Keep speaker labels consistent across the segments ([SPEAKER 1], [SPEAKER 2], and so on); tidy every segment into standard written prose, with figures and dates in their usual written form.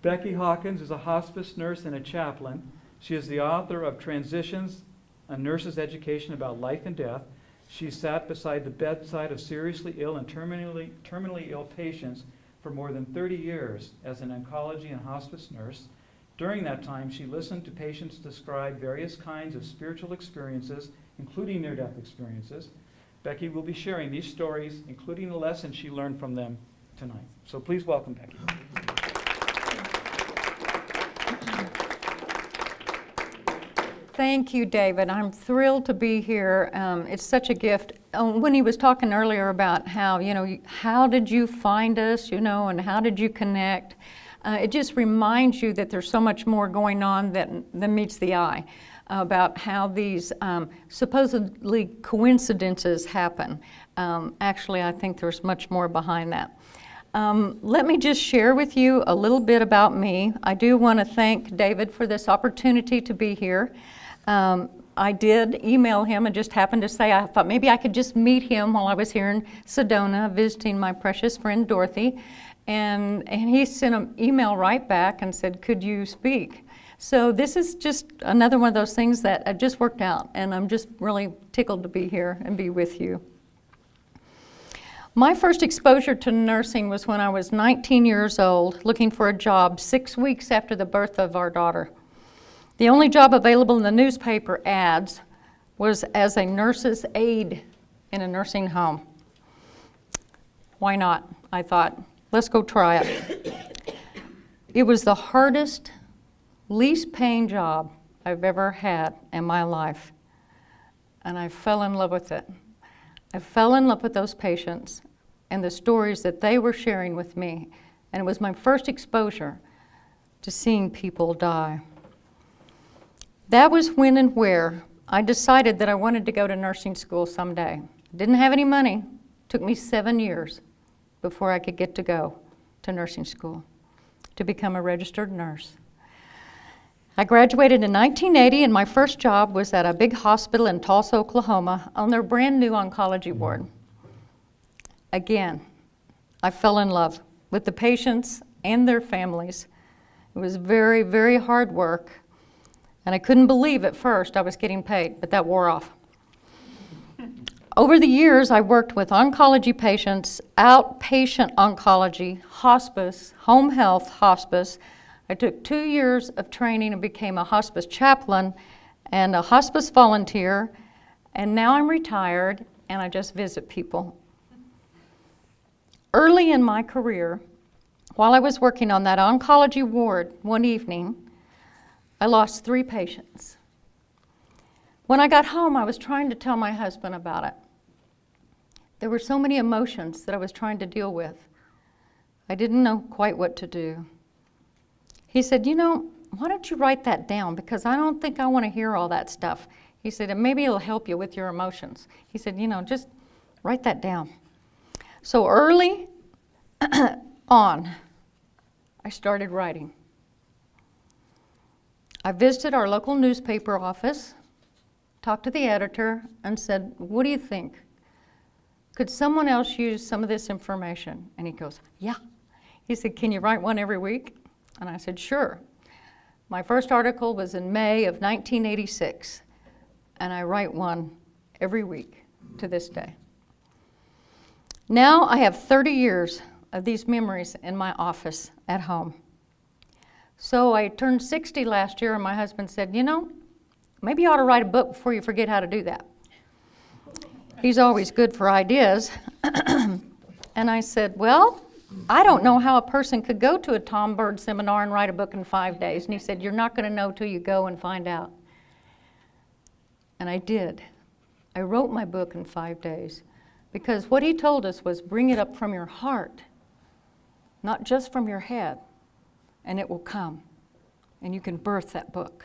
[SPEAKER 1] Becky Hawkins is a hospice nurse and a chaplain. She is the author of Transitions, A Nurse's Education About Life and Death. She sat beside the bedside of seriously ill and terminally ill patients for more than 30 years as an oncology and hospice nurse. During that time, she listened to patients describe various kinds of spiritual experiences, including near-death experiences. Becky will be sharing these stories, including the lessons she learned from them tonight. So please welcome Becky.
[SPEAKER 2] Thank you, David. I'm thrilled to be here. It's such a gift. When he was talking earlier about how, how did you find us, and how did you connect? It just reminds you that there's so much more going on than meets the eye about how these supposedly coincidences happen. Actually, I think there's much more behind that. Let me just share with you a little bit about me. I do want to thank David for this opportunity to be here. I did email him and just happened to say I thought maybe I could just meet him while I was here in Sedona visiting my precious friend Dorothy. And he sent an email right back and said, could you speak? So this is just another one of those things that just worked out, and I'm just really tickled to be here and be with you. My first exposure to nursing was when I was 19 years old, looking for a job 6 weeks after the birth of our daughter. The only job available in the newspaper ads was as a nurse's aide in a nursing home. Why not? I thought, let's go try it. It was the hardest, least paying job I've ever had in my life, and I fell in love with it. I fell in love with those patients and the stories that they were sharing with me, and it was my first exposure to seeing people die. That was when and where I decided that I wanted to go to nursing school someday. Didn't have any money. It took me 7 years before I could get to go to nursing school to become a registered nurse. I graduated in 1980, and my first job was at a big hospital in Tulsa, Oklahoma, on their brand new oncology ward. Again, I fell in love with the patients and their families. It was very, very hard work, and I couldn't believe at first I was getting paid, but that wore off. Over the years, I worked with oncology patients, outpatient oncology, hospice, home health hospice. I took 2 years of training and became a hospice chaplain and a hospice volunteer, and now I'm retired and I just visit people. Early in my career, while I was working on that oncology ward one evening, I lost 3 patients. When I got home, I was trying to tell my husband about it. There were so many emotions that I was trying to deal with. I didn't know quite what to do. He said, why don't you write that down? Because I don't think I want to hear all that stuff. He said, and maybe it'll help you with your emotions. He said, just write that down. So early on, I started writing. I visited our local newspaper office, talked to the editor, and said, what do you think? Could someone else use some of this information? And he goes, yeah. He said, can you write one every week? And I said, sure. My first article was in May of 1986, and I write one every week to this day. Now I have 30 years of these memories in my office at home. So I turned 60 last year, and my husband said, maybe you ought to write a book before you forget how to do that. He's always good for ideas. And I said, well, I don't know how a person could go to a Tom Bird seminar and write a book in 5 days. And he said, you're not going to know till you go and find out. And I did. I wrote my book in 5 days because what he told us was bring it up from your heart, not just from your head, and it will come, and you can birth that book.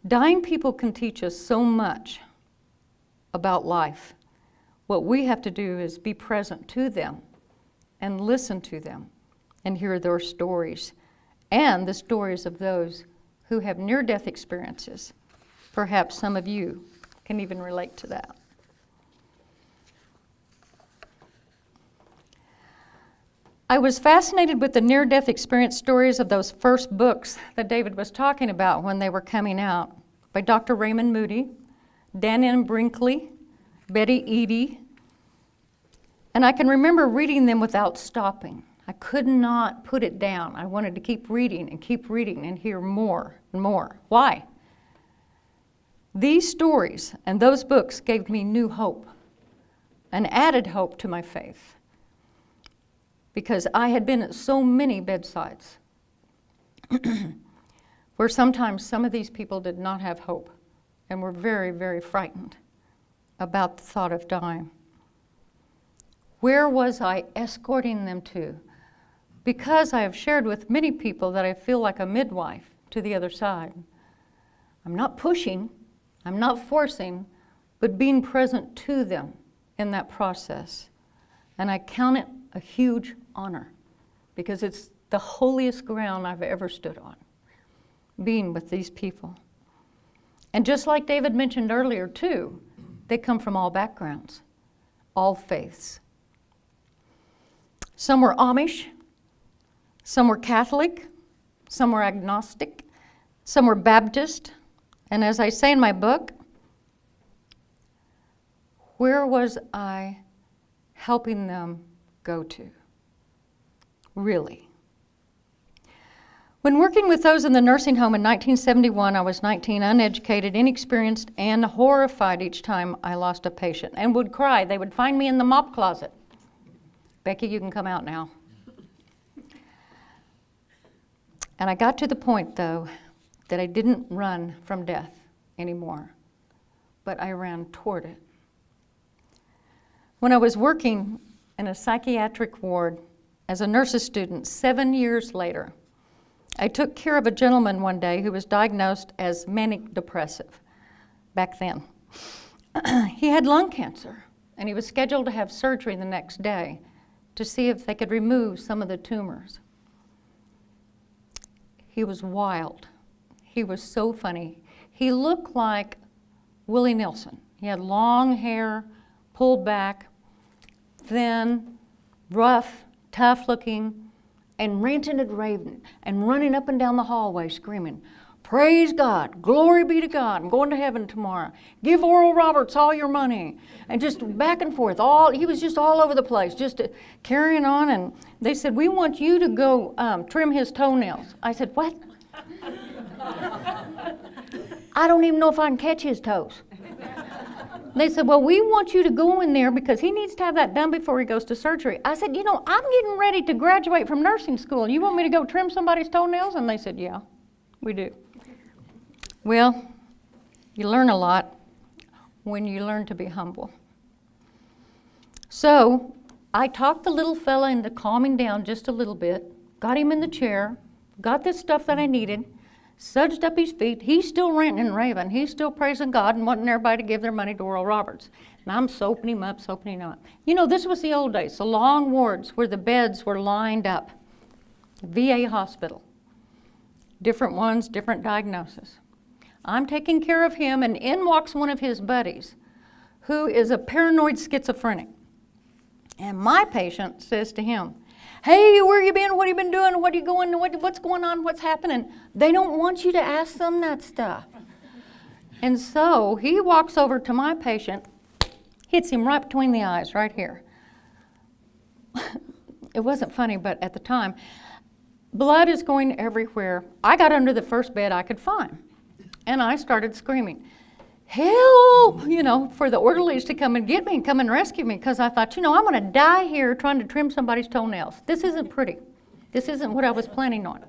[SPEAKER 2] Dying people can teach us so much about life. What we have to do is be present to them and listen to them and hear their stories and the stories of those who have near-death experiences. Perhaps some of you can even relate to that. I was fascinated with the near-death experience stories of those first books that David was talking about when they were coming out by Dr. Raymond Moody, Dan M. Brinkley, Betty Eady. And I can remember reading them without stopping. I could not put it down. I wanted to keep reading and hear more and more. Why? These stories and those books gave me new hope, an added hope to my faith, because I had been at so many bedsides where sometimes some of these people did not have hope and were very, very frightened about the thought of dying. Where was I escorting them to? Because I have shared with many people that I feel like a midwife to the other side. I'm not pushing, I'm not forcing, but being present to them in that process. And I count it a huge honor because it's the holiest ground I've ever stood on, being with these people. And just like David mentioned earlier too, they come from all backgrounds, all faiths. Some were Amish, some were Catholic, some were agnostic, some were Baptist. And as I say in my book, where was I helping them go to? Really? When working with those in the nursing home in 1971, I was 19, uneducated, inexperienced, and horrified each time I lost a patient, and would cry. They would find me in the mop closet. Becky, you can come out now. And I got to the point, though, that I didn't run from death anymore, but I ran toward it. When I was working in a psychiatric ward as a nurse's student 7 years later, I took care of a gentleman one day who was diagnosed as manic depressive back then. He had lung cancer, and he was scheduled to have surgery the next day to see if they could remove some of the tumors. He was wild. He was so funny. He looked like Willie Nelson. He had long hair, pulled back, thin, rough, tough looking, and ranting and raving and running up and down the hallway screaming, "Praise God, glory be to God, I'm going to heaven tomorrow. Give Oral Roberts all your money." And just back and forth. He was just all over the place, just carrying on. And they said, "We want you to go trim his toenails." I said, "What?" "I don't even know if I can catch his toes." They said, "Well, we want you to go in there because he needs to have that done before he goes to surgery." I said, "I'm getting ready to graduate from nursing school. You want me to go trim somebody's toenails?" And they said, "Yeah, we do." Well, you learn a lot when you learn to be humble. So I talked the little fella into calming down just a little bit, got him in the chair, got this stuff that I needed, sudged up his feet. He's still ranting and raving. He's still praising God and wanting everybody to give their money to Oral Roberts. And I'm soaping him up. This was the old days, the long wards where the beds were lined up. VA hospital. Different ones, different diagnosis. I'm taking care of him, and in walks one of his buddies who is a paranoid schizophrenic. And my patient says to him, "Hey, where you been? What have you been doing? What are you going? What's going on? What's happening?" They don't want you to ask them that stuff. And so he walks over to my patient, hits him right between the eyes, right here. It wasn't funny, but at the time, blood is going everywhere. I got under the first bed I could find, and I started screaming, "Help!" For the orderlies to come and get me and come and rescue me, because I thought, I'm going to die here trying to trim somebody's toenails. This isn't pretty. This isn't what I was planning on.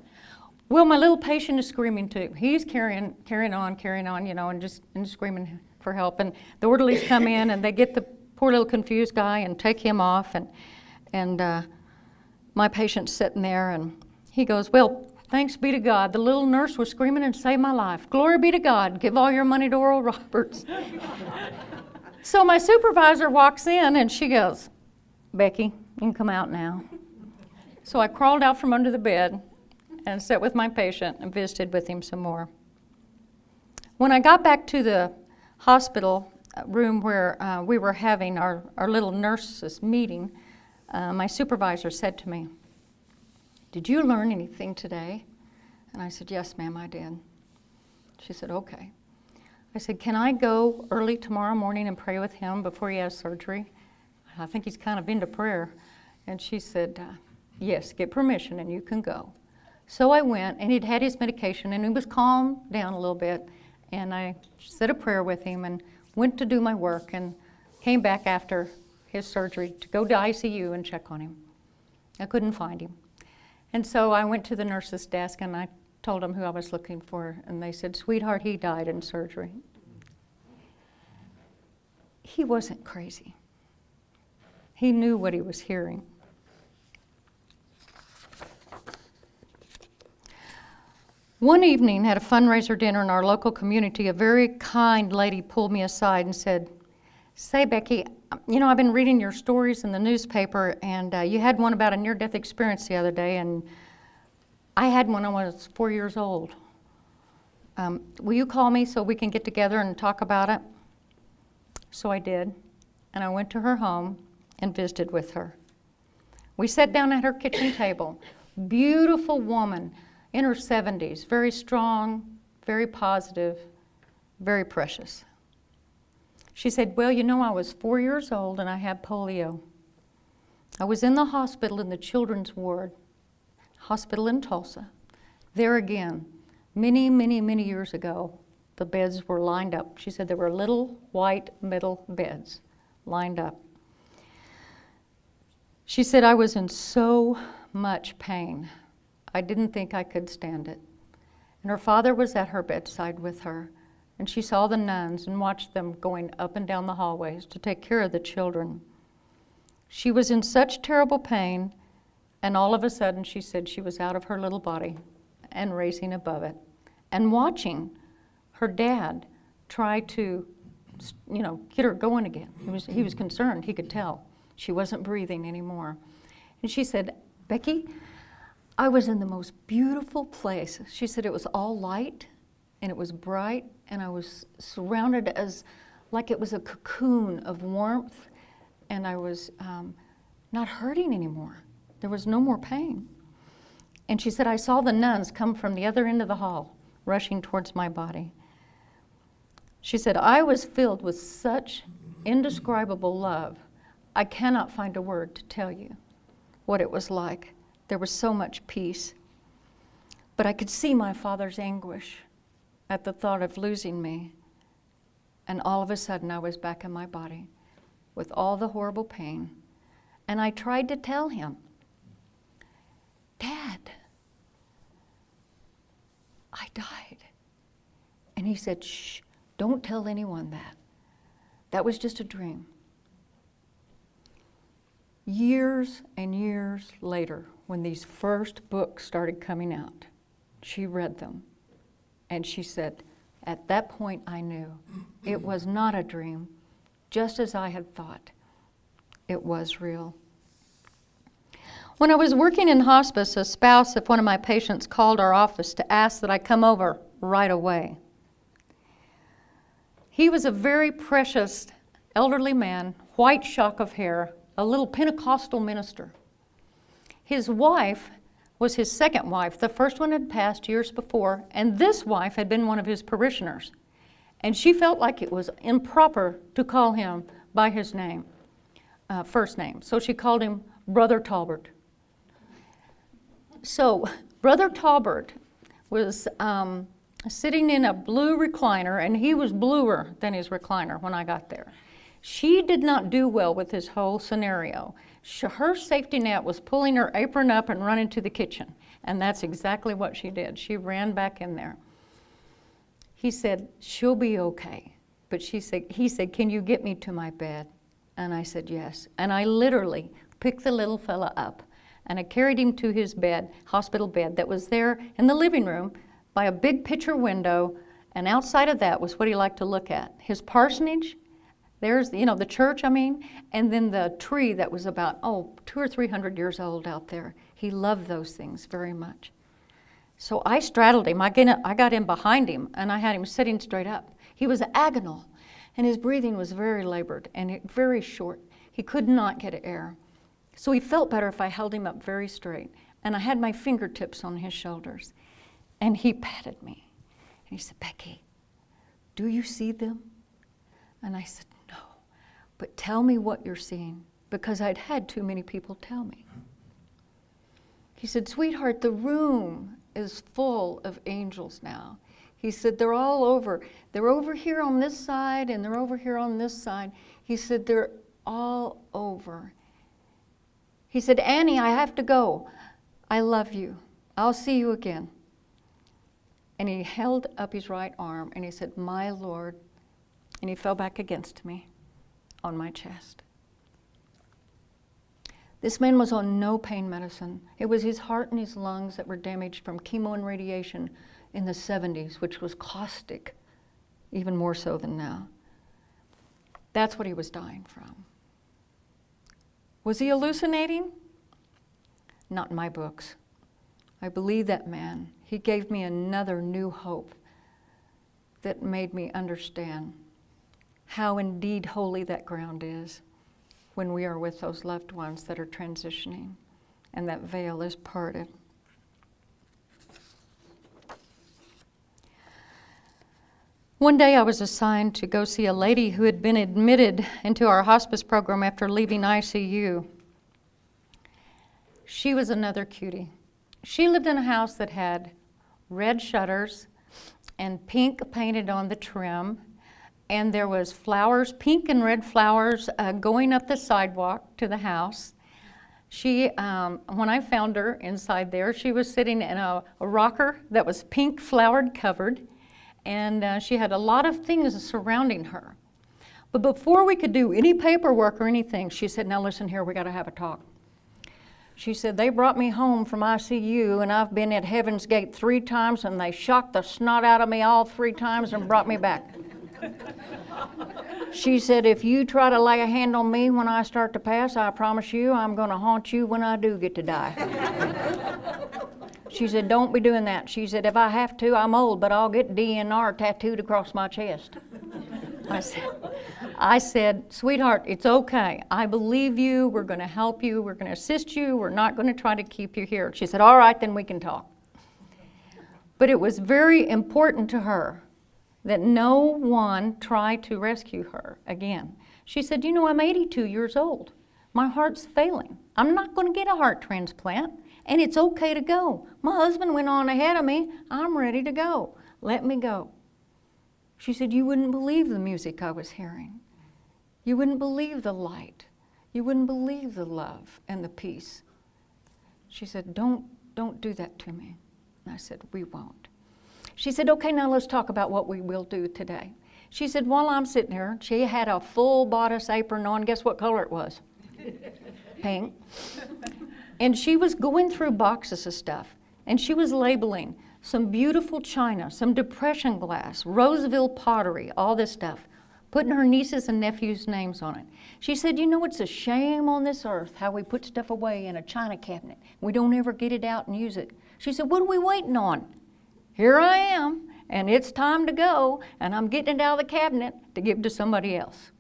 [SPEAKER 2] Well, my little patient is screaming too. He's carrying on, and just screaming for help. And the orderlies come in and they get the poor little confused guy and take him off. And my patient's sitting there, and he goes, "Well, thanks be to God. The little nurse was screaming and saved my life. Glory be to God. Give all your money to Oral Roberts." So my supervisor walks in and she goes, "Becky, you can come out now." So I crawled out from under the bed and sat with my patient and visited with him some more. When I got back to the hospital room where we were having our little nurses meeting, my supervisor said to me, "Did you learn anything today?" And I said, "Yes, ma'am, I did." She said, "Okay." I said, "Can I go early tomorrow morning and pray with him before he has surgery? I think he's kind of into prayer." And she said, "Yes, get permission and you can go." So I went, and he'd had his medication, and he was calmed down a little bit. And I said a prayer with him and went to do my work and came back after his surgery to go to ICU and check on him. I couldn't find him. And so I went to the nurse's desk and I told them who I was looking for, and they said, "Sweetheart, he died in surgery." He wasn't crazy. He knew what he was hearing. One evening at a fundraiser dinner in our local community, a very kind lady pulled me aside and said, "Say, Becky, I've been reading your stories in the newspaper, and you had one about a near-death experience the other day, and I had one when I was 4 years old. Will you call me so we can get together and talk about it?" So I did, and I went to her home and visited with her. We sat down at her kitchen table. Beautiful woman in her 70s, very strong, very positive, very precious. She said, "Well, I was 4 years old and I had polio. I was in the hospital in the children's ward, hospital in Tulsa. There again, many, many, many years ago, the beds were lined up." She said there were little white metal beds lined up. She said, "I was in so much pain. I didn't think I could stand it." And her father was at her bedside with her, and she saw the nuns and watched them going up and down the hallways to take care of the children. She was in such terrible pain, and all of a sudden, she said she was out of her little body and raising above it and watching her dad try to, get her going again. He was concerned. He could tell she wasn't breathing anymore. And she said, "Becky, I was in the most beautiful place." She said it was all light and it was bright, and I was surrounded like it was a cocoon of warmth, and I was not hurting anymore. There was no more pain. And she said, "I saw the nuns come from the other end of the hall, rushing towards my body." She said, "I was filled with such indescribable love. I cannot find a word to tell you what it was like. There was so much peace. But I could see my father's anguish at the thought of losing me. And all of a sudden, I was back in my body with all the horrible pain. And I tried to tell him, 'Dad, I died.' And he said, 'Shh, don't tell anyone that. That was just a dream.' Years and years later, when these first books started coming out, she read them. And she said, 'At that point I knew it was not a dream, just as I had thought. It was real.' When I was working in hospice, a spouse of one of my patients called our office to ask that I come over right away. He was a very precious elderly man, white shock of hair, a little Pentecostal minister. His wife was his second wife. The first one had passed years before, and this wife had been one of his parishioners. And she felt like it was improper to call him by his name, first name. So she called him Brother Talbert. So Brother Talbert was sitting in a blue recliner, and he was bluer than his recliner when I got there. She did not do well with this whole scenario. Her safety net was pulling her apron up and running to the kitchen, and that's exactly what she did. She ran back in there. He said, "She'll be okay." But he said, "Can you get me to my bed?" And I said, "Yes." And I literally picked the little fella up, and I carried him to his bed, hospital bed, that was there in the living room by a big picture window, and outside of that was what he liked to look at. His parsonage, there's, the church, and then the tree that was about, 200 or 300 years old out there. He loved those things very much. So I straddled him. I got in behind him, and I had him sitting straight up. He was agonal, and his breathing was very labored and very short. He could not get air. So he felt better if I held him up very straight. And I had my fingertips on his shoulders. And he patted me. And he said, Becky, do you see them? And I said, no. But tell me what you're seeing, because I'd had too many people tell me. He said, sweetheart, the room is full of angels now. He said, they're all over. They're over here on this side, and they're over here on this side. He said, they're all over. He said, Annie, I have to go. I love you. I'll see you again. And he held up his right arm, and he said, my Lord. And he fell back against me on my chest. This man was on no pain medicine. It was his heart and his lungs that were damaged from chemo and radiation in the 70s, which was caustic, even more so than now. That's what he was dying from. Was he hallucinating? Not in my books. I believe that man. He gave me another new hope that made me understand how indeed holy that ground is when we are with those loved ones that are transitioning and that veil is parted. One day I was assigned to go see a lady who had been admitted into our hospice program after leaving ICU. She was another cutie. She lived in a house that had red shutters and pink painted on the trim, and there was flowers, pink and red flowers, going up the sidewalk to the house. She, when I found her inside there, she was sitting in a rocker that was pink flowered covered, and she had a lot of things surrounding her. But before we could do any paperwork or anything, she said, now listen here, we got to have a talk. She said, they brought me home from ICU, and I've been at Heaven's Gate 3 times, and they shocked the snot out of me all 3 times and brought me back. She said, if you try to lay a hand on me when I start to pass, I promise you I'm going to haunt you when I do get to die. She said, don't be doing that. She said, if I have to, I'm old, but I'll get DNR tattooed across my chest. I said, sweetheart, it's okay. I believe you. We're going to help you. We're going to assist you. We're not going to try to keep you here. She said, all right, then we can talk. But it was very important to her that no one try to rescue her again. She said, you know, I'm 82 years old. My heart's failing. I'm not going to get a heart transplant, and it's okay to go. My husband went on ahead of me. I'm ready to go. Let me go. She said, you wouldn't believe the music I was hearing. You wouldn't believe the light. You wouldn't believe the love and the peace. She said, don't do that to me. And I said, we won't. She said, okay, now let's talk about what we will do today. She said, while I'm sitting here, she had a full bodice apron on. Guess what color it was? Pink. And she was going through boxes of stuff, and she was labeling some beautiful china, some depression glass, Roseville pottery, all this stuff, putting her nieces and nephews' names on it. She said, you know, it's a shame on this earth how we put stuff away in a china cabinet. We don't ever get it out and use it. She said, what are we waiting on? Here I am, and it's time to go, and I'm getting it out of the cabinet to give to somebody else.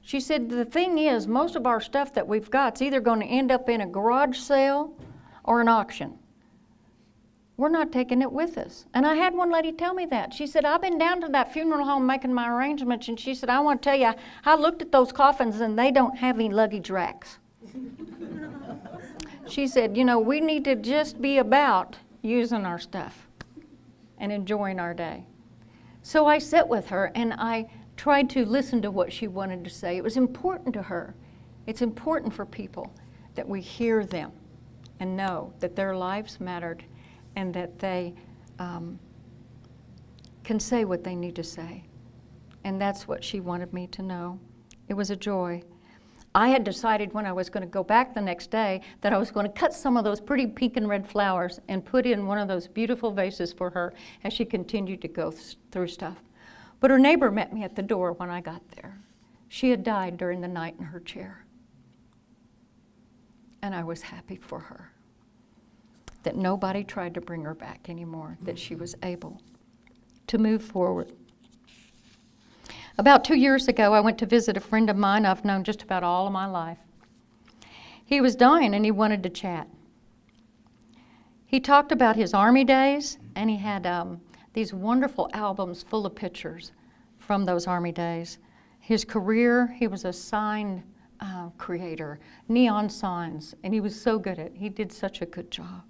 [SPEAKER 2] She said, the thing is, most of our stuff that we've got is either going to end up in a garage sale or an auction. We're not taking it with us. And I had one lady tell me that. She said, I've been down to that funeral home making my arrangements, and she said, I want to tell you, I looked at those coffins, and they don't have any luggage racks. She said, you know, we need to just be about using our stuff and enjoying our day. So I sat with her, and I tried to listen to what she wanted to say. It was important to her. It's important for people that we hear them and know that their lives mattered and that they can say what they need to say. And that's what she wanted me to know. It was a joy. I had decided when I was going to go back the next day that I was going to cut some of those pretty pink and red flowers and put in one of those beautiful vases for her as she continued to go through stuff. But her neighbor met me at the door when I got there. She had died during the night in her chair. And I was happy for her that nobody tried to bring her back anymore, that she was able to move forward. About 2 years ago, I went to visit a friend of mine I've known just about all of my life. He was dying and he wanted to chat. He talked about his Army days, and he had these wonderful albums full of pictures from those Army days. His career, he was a sign creator, neon signs, and he was so good at it. He did such a good job.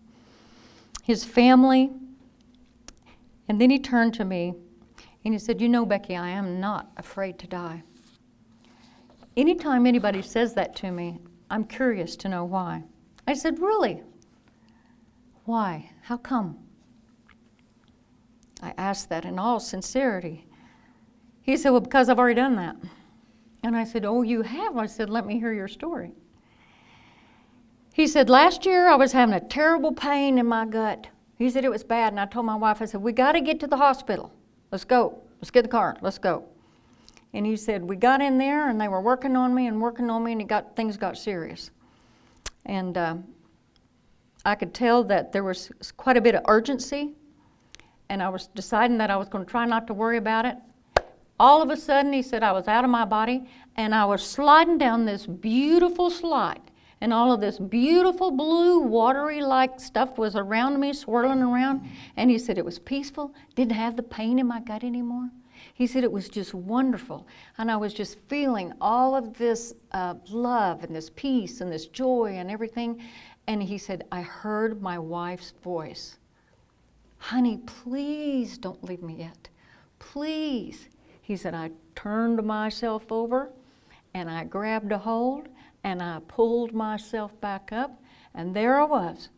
[SPEAKER 2] His family, and then he turned to me and he said, "You know, Becky, I am not afraid to die." Anytime anybody says that to me, I'm curious to know why. I said, "Really? Why? How come?" I asked that in all sincerity. He said, "Well, because I've already done that." And I said, "Oh, you have?" I said, "Let me hear your story." He said, "Last year I was having a terrible pain in my gut." He said it was bad, and I told my wife, I said, "We got to get to the hospital. Let's go. Let's get the car. Let's go." And he said, "We got in there, and they were working on me, and things got serious." And I could tell that there was quite a bit of urgency, and I was deciding that I was going to try not to worry about it. All of a sudden, he said, I was out of my body, and I was sliding down this beautiful slide, and all of this beautiful blue, watery-like stuff was around me, swirling around, and he said it was peaceful, didn't have the pain in my gut anymore. He said it was just wonderful, and I was just feeling all of this love and this peace and this joy and everything, and he said, I heard my wife's voice. "Honey, please don't leave me yet. Please." He said, I turned myself over, and I grabbed a hold, and I pulled myself back up, and there I was,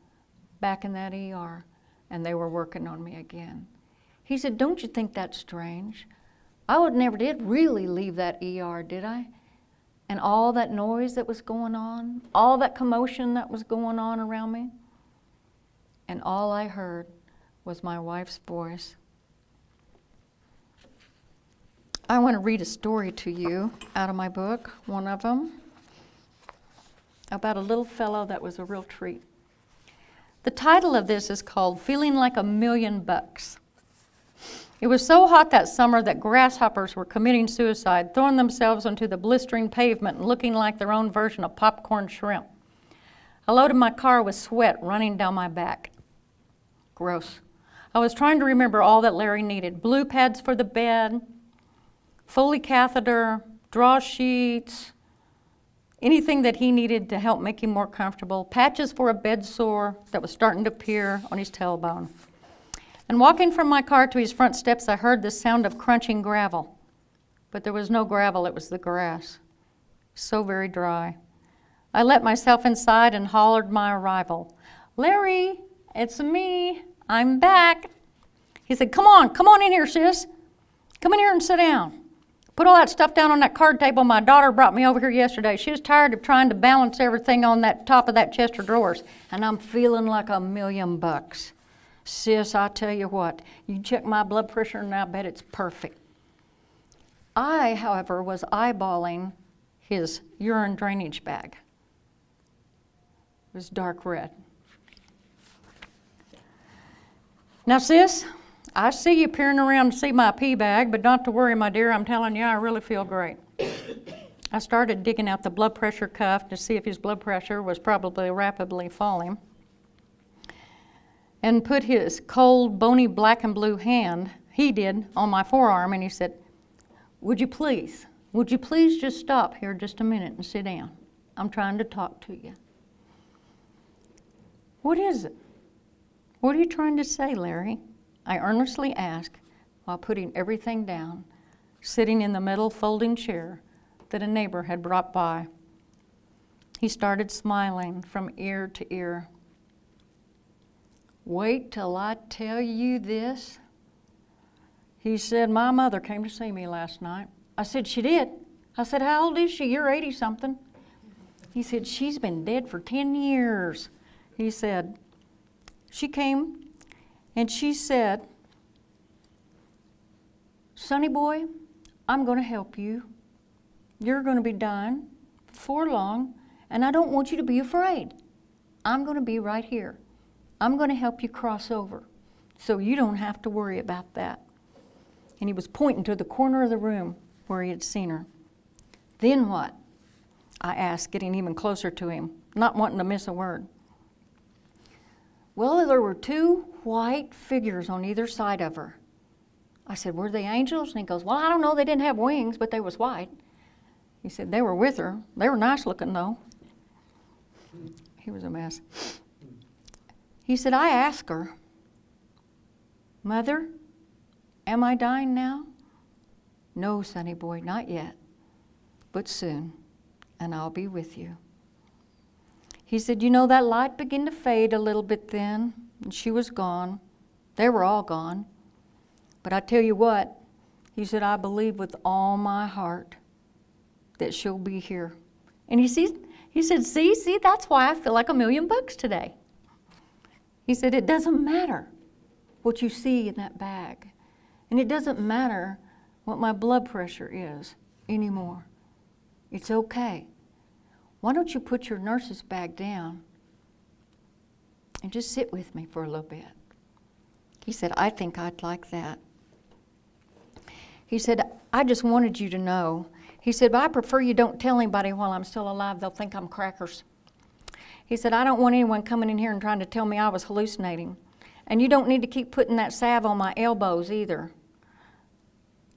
[SPEAKER 2] back in that ER, and they were working on me again. He said, "Don't you think that's strange? I never did really leave that ER, did I? And all that noise that was going on, all that commotion that was going on around me, and all I heard was my wife's voice." I want to read a story to you out of my book, one of them, about a little fellow that was a real treat. The title of this is called "Feeling Like $1,000,000." It was so hot that summer that grasshoppers were committing suicide, throwing themselves onto the blistering pavement and looking like their own version of popcorn shrimp. I loaded my car with sweat running down my back. Gross. I was trying to remember all that Larry needed: blue pads for the bed, Foley catheter, draw sheets, anything that he needed to help make him more comfortable, patches for a bed sore that was starting to appear on his tailbone. And walking from my car to his front steps, I heard the sound of crunching gravel. But there was no gravel, it was the grass. So very dry. I let myself inside and hollered my arrival. "Larry, it's me. I'm back." He said, come on in here, sis. Come in here and sit down. Put all that stuff down on that card table. My daughter brought me over here yesterday. She was tired of trying to balance everything on that top of that chest of drawers. And I'm feeling like $1,000,000. Sis, I tell you what, you check my blood pressure and I bet it's perfect. I, however, was eyeballing his urine drainage bag. It was dark red. "Now, sis, I see you peering around to see my pee bag, but not to worry, my dear. I'm telling you, I really feel great." I started digging out the blood pressure cuff to see if his blood pressure was probably rapidly falling, and put his cold, bony black and blue hand, he did, on my forearm, and he said, would you please just stop here just a minute and sit down? I'm trying to talk to you." "What is it? What are you trying to say, Larry?" I earnestly asked while putting everything down, sitting in the metal folding chair that a neighbor had brought by. He started smiling from ear to ear. "Wait till I tell you this." He said, "My mother came to see me last night." I said, "She did?" I said, "How old is she? You're 80-something. He said, "She's been dead for 10 years. He said, "She came and she said, 'Sonny boy, I'm going to help you. You're going to be dying before long, and I don't want you to be afraid. I'm going to be right here. I'm going to help you cross over, so you don't have to worry about that.'" And he was pointing to the corner of the room where he had seen her. "Then what?" I asked, getting even closer to him, not wanting to miss a word. Well, there were two white figures on either side of her. I said, were they angels? And he goes, well, I don't know. They didn't have wings, but they was white. He said, they were with her. They were nice looking, though. He was a mess. He said, I asked her, Mother, am I dying now? No, sonny boy, not yet, but soon, and I'll be with you. He said, you know, that light began to fade a little bit then, and she was gone. They were all gone. But I tell you what, he said, I believe with all my heart that she'll be here. And he said, see, that's why I feel like $1,000,000 today. He said, it doesn't matter what you see in that bag. And it doesn't matter what my blood pressure is anymore. It's okay. Why don't you put your nurse's bag down and just sit with me for a little bit? He said, I think I'd like that. He said, I just wanted you to know. He said, but I prefer you don't tell anybody while I'm still alive. They'll think I'm crackers. He said, I don't want anyone coming in here and trying to tell me I was hallucinating. And you don't need to keep putting that salve on my elbows either.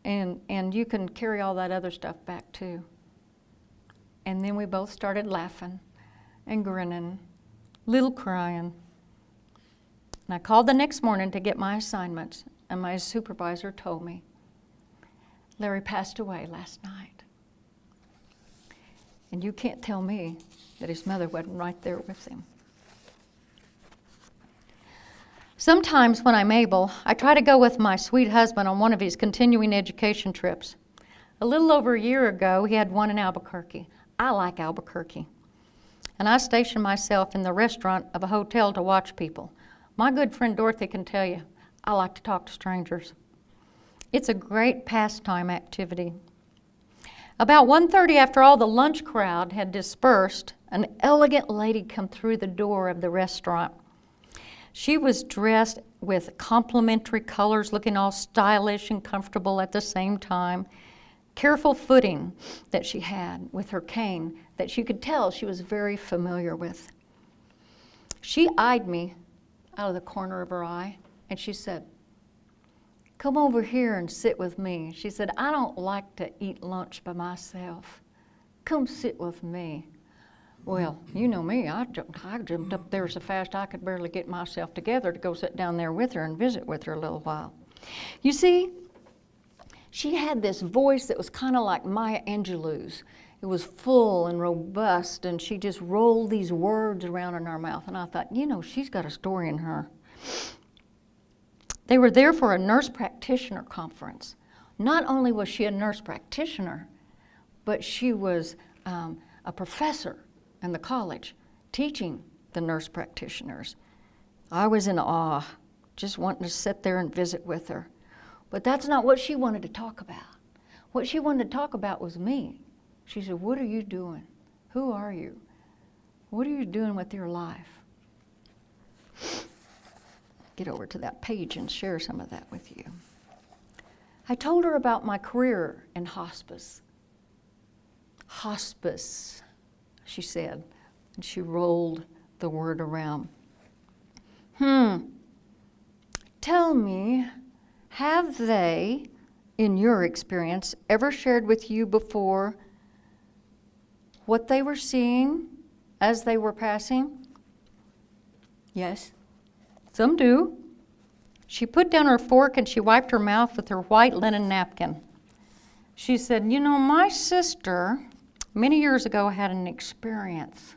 [SPEAKER 2] And you can carry all that other stuff back too. And then we both started laughing and grinning, little crying. And I called the next morning to get my assignments, and my supervisor told me, Larry passed away last night. And you can't tell me that his mother wasn't right there with him. Sometimes when I'm able, I try to go with my sweet husband on one of his continuing education trips. A little over a year ago, he had one in Albuquerque. I like Albuquerque. And I stationed myself in the restaurant of a hotel to watch people. My good friend Dorothy can tell you, I like to talk to strangers. It's a great pastime activity. About 1:30, after all the lunch crowd had dispersed, an elegant lady come through the door of the restaurant. She was dressed with complementary colors, looking all stylish and comfortable at the same time. Careful footing that she had with her cane that you could tell she was very familiar with. She eyed me out of the corner of her eye, and she said, come over here and sit with me. She said, I don't like to eat lunch by myself. Come sit with me. Well, you know me, I jumped up there so fast I could barely get myself together to go sit down there with her and visit with her a little while. You see, she had this voice that was kind of like Maya Angelou's. It was full and robust, and she just rolled these words around in her mouth. And I thought, you know, she's got a story in her. They were there for a nurse practitioner conference. Not only was she a nurse practitioner, but she was a professor in the college teaching the nurse practitioners. I was in awe, just wanting to sit there and visit with her. But that's not what she wanted to talk about. What she wanted to talk about was me. She said, what are you doing? Who are you? What are you doing with your life? Get over to that page and share some of that with you. I told her about my career in hospice. Hospice, she said, and she rolled the word around. Tell me, have they, in your experience, ever shared with you before what they were seeing as they were passing? Yes. Some do. She put down her fork and she wiped her mouth with her white linen napkin. She said, you know, my sister, many years ago, had an experience.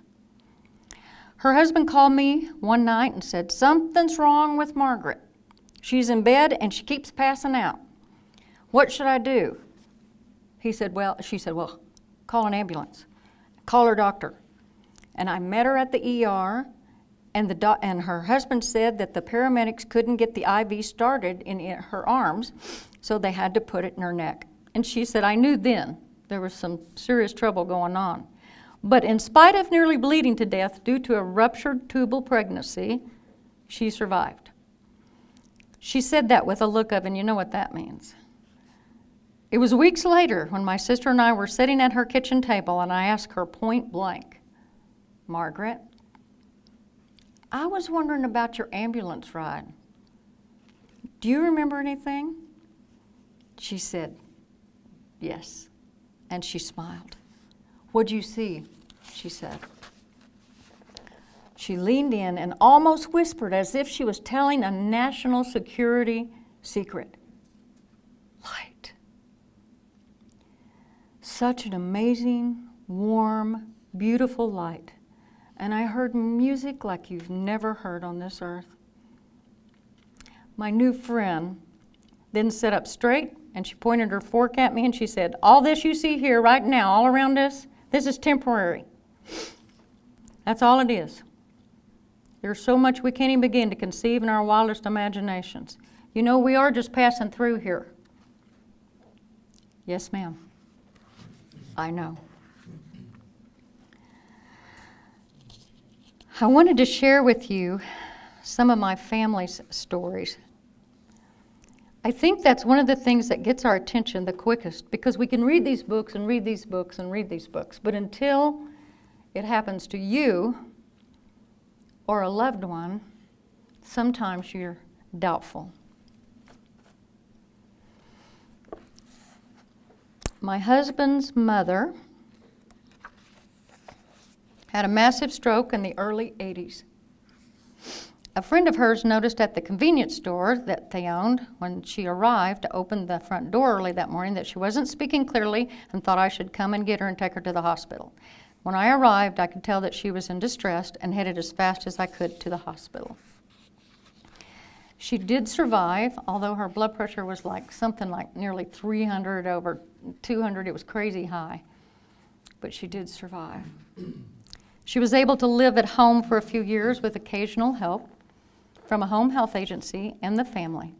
[SPEAKER 2] Her husband called me one night and said, something's wrong with Margaret. She's in bed and she keeps passing out. What should I do? She said, well, call an ambulance. Call her doctor. And I met her at the ER. And her husband said that the paramedics couldn't get the IV started in her arms, so they had to put it in her neck. And she said, I knew then there was some serious trouble going on. But in spite of nearly bleeding to death due to a ruptured tubal pregnancy, she survived. She said that with a look of, and you know what that means. It was weeks later when my sister and I were sitting at her kitchen table, and I asked her point blank, Margaret, I was wondering about your ambulance ride. Do you remember anything? She said, yes. And she smiled. What'd you see? She said. She leaned in and almost whispered as if she was telling a national security secret. Light. Such an amazing, warm, beautiful light. And I heard music like you've never heard on this earth. My new friend then sat up straight and she pointed her fork at me and she said, all this you see here right now, all around us, this is temporary. That's all it is. There's so much we can't even begin to conceive in our wildest imaginations. You know, we are just passing through here. Yes, ma'am. I know. I wanted to share with you some of my family's stories. I think that's one of the things that gets our attention the quickest, because we can read these books and read these books and read these books, but until it happens to you or a loved one, sometimes you're doubtful. My husband's mother had a massive stroke in the early 80s. A friend of hers noticed at the convenience store that they owned when she arrived to open the front door early that morning that she wasn't speaking clearly and thought I should come and get her and take her to the hospital. When I arrived, I could tell that she was in distress and headed as fast as I could to the hospital. She did survive, although her blood pressure was something like nearly 300 over 200. It was crazy high, but she did survive. She was able to live at home for a few years with occasional help from a home health agency and the family.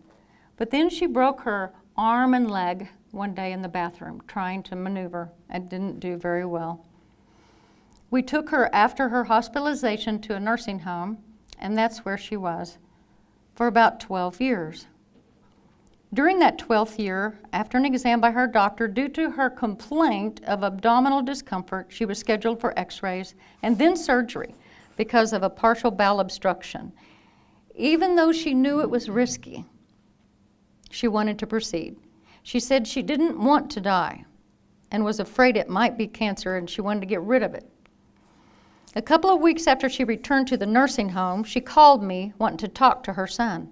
[SPEAKER 2] But then she broke her arm and leg one day in the bathroom trying to maneuver and didn't do very well. We took her after her hospitalization to a nursing home, and that's where she was for about 12 years. During that 12th year, after an exam by her doctor, due to her complaint of abdominal discomfort, she was scheduled for x-rays and then surgery because of a partial bowel obstruction. Even though she knew it was risky, she wanted to proceed. She said she didn't want to die and was afraid it might be cancer and she wanted to get rid of it. A couple of weeks after she returned to the nursing home, she called me wanting to talk to her son.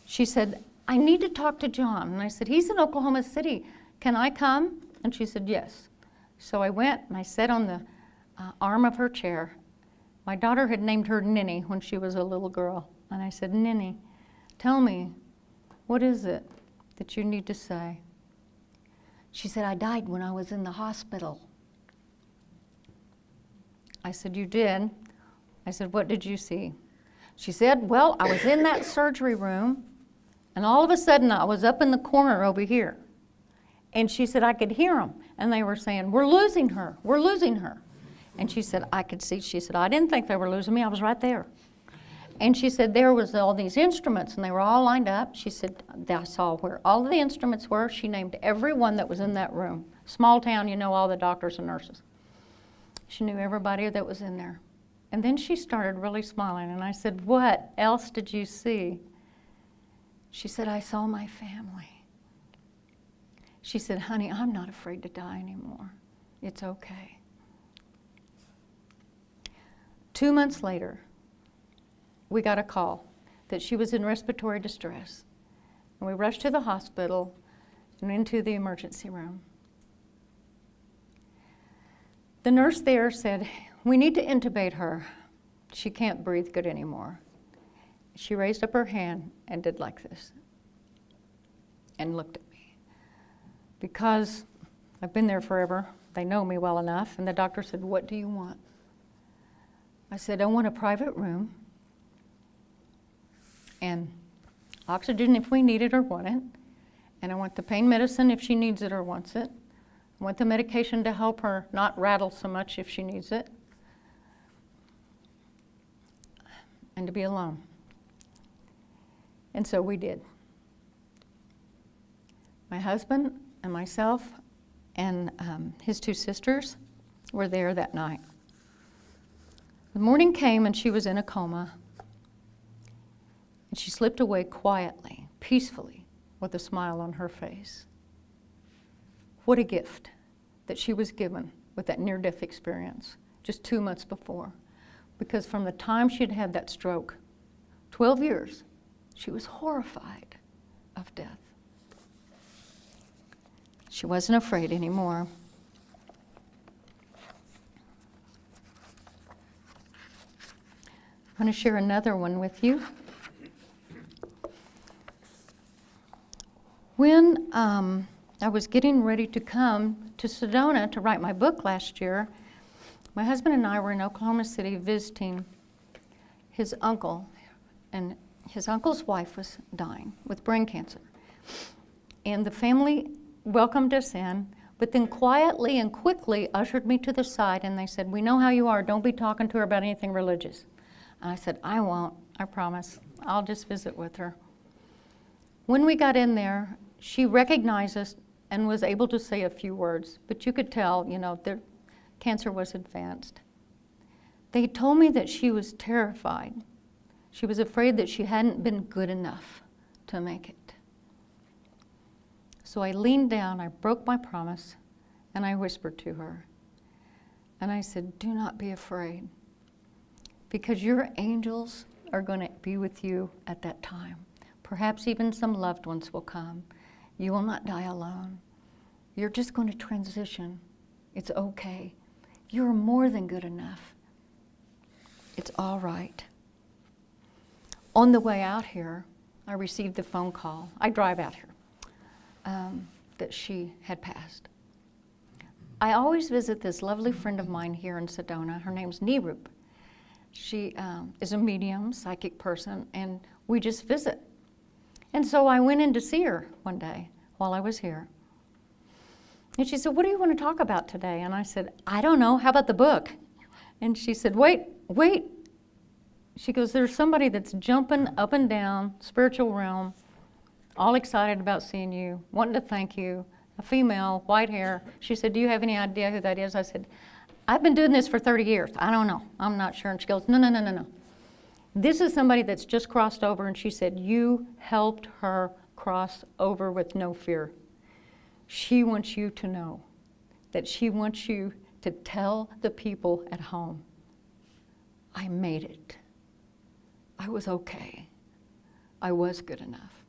[SPEAKER 2] She said, I need to talk to John. And I said, he's in Oklahoma City. Can I come? And she said, yes. So I went and I sat on the arm of her chair. My daughter had named her Ninny when she was a little girl. And I said, Ninny, tell me, what is it that you need to say? She said, I died when I was in the hospital. I said, you did? I said, what did you see? She said, well, I was in that surgery room, and all of a sudden I was up in the corner over here. And she said, I could hear them, and they were saying, we're losing her, we're losing her. And she said, I could see, she said, I didn't think they were losing me, I was right there. And she said, there was all these instruments, and they were all lined up. She said, I saw where all the instruments were. She named every one that was in that room. Small town, you know all the doctors and nurses. She knew everybody that was in there. And then she started really smiling, and I said, what else did you see? She said, I saw my family. She said, honey, I'm not afraid to die anymore. It's okay. 2 months later, we got a call that she was in respiratory distress. And we rushed to the hospital and into the emergency room. The nurse there said, we need to intubate her. She can't breathe good anymore. She raised up her hand and did like this and looked at me. Because I've been there forever, they know me well enough, and the doctor said, what do you want? I said, I want a private room and oxygen if we need it or want it, and I want the pain medicine if she needs it or wants it. I want the medication to help her not rattle so much if she needs it, and to be alone. And so we did. My husband and myself and his two sisters were there that night. The morning came and she was in a coma. And she slipped away quietly, peacefully, with a smile on her face. What a gift that she was given with that near-death experience just 2 months before. Because from the time she'd had that stroke, 12 years, she was horrified of death. She wasn't afraid anymore. I'm going to share another one with you. When I was getting ready to come to Sedona to write my book last year, my husband and I were in Oklahoma City visiting his uncle, and his uncle's wife was dying with brain cancer. And the family welcomed us in, but then quietly and quickly ushered me to the side, and they said, "We know how you are. Don't be talking to her about anything religious." And I said, "I won't, I promise. I'll just visit with her." When we got in there, she recognized us and was able to say a few words, but you could tell, the cancer was advanced. They told me that she was terrified. She was afraid that she hadn't been good enough to make it. So I leaned down, I broke my promise, and I whispered to her. And I said, "Do not be afraid, because your angels are going to be with you at that time. Perhaps even some loved ones will come. You will not die alone. You're just going to transition. It's okay. You're more than good enough. It's all right." On the way out here, I received the phone call. I drive out here, that she had passed. I always visit this lovely friend of mine here in Sedona. Her name's Nirup. She is a medium, psychic person, and we just visit. And so I went in to see her one day while I was here. And she said, "What do you want to talk about today?" And I said, "I don't know. How about the book?" And she said, wait. She goes, "There's somebody that's jumping up and down, spiritual realm, all excited about seeing you, wanting to thank you, a female, white hair." She said, "Do you have any idea who that is?" I said, "I've been doing this for 30 years. I don't know. I'm not sure." And she goes, No. "This is somebody that's just crossed over." And she said, "You helped her cross over with no fear. She wants you to know that she wants you to tell the people at home, I made it. I was okay. I was good enough."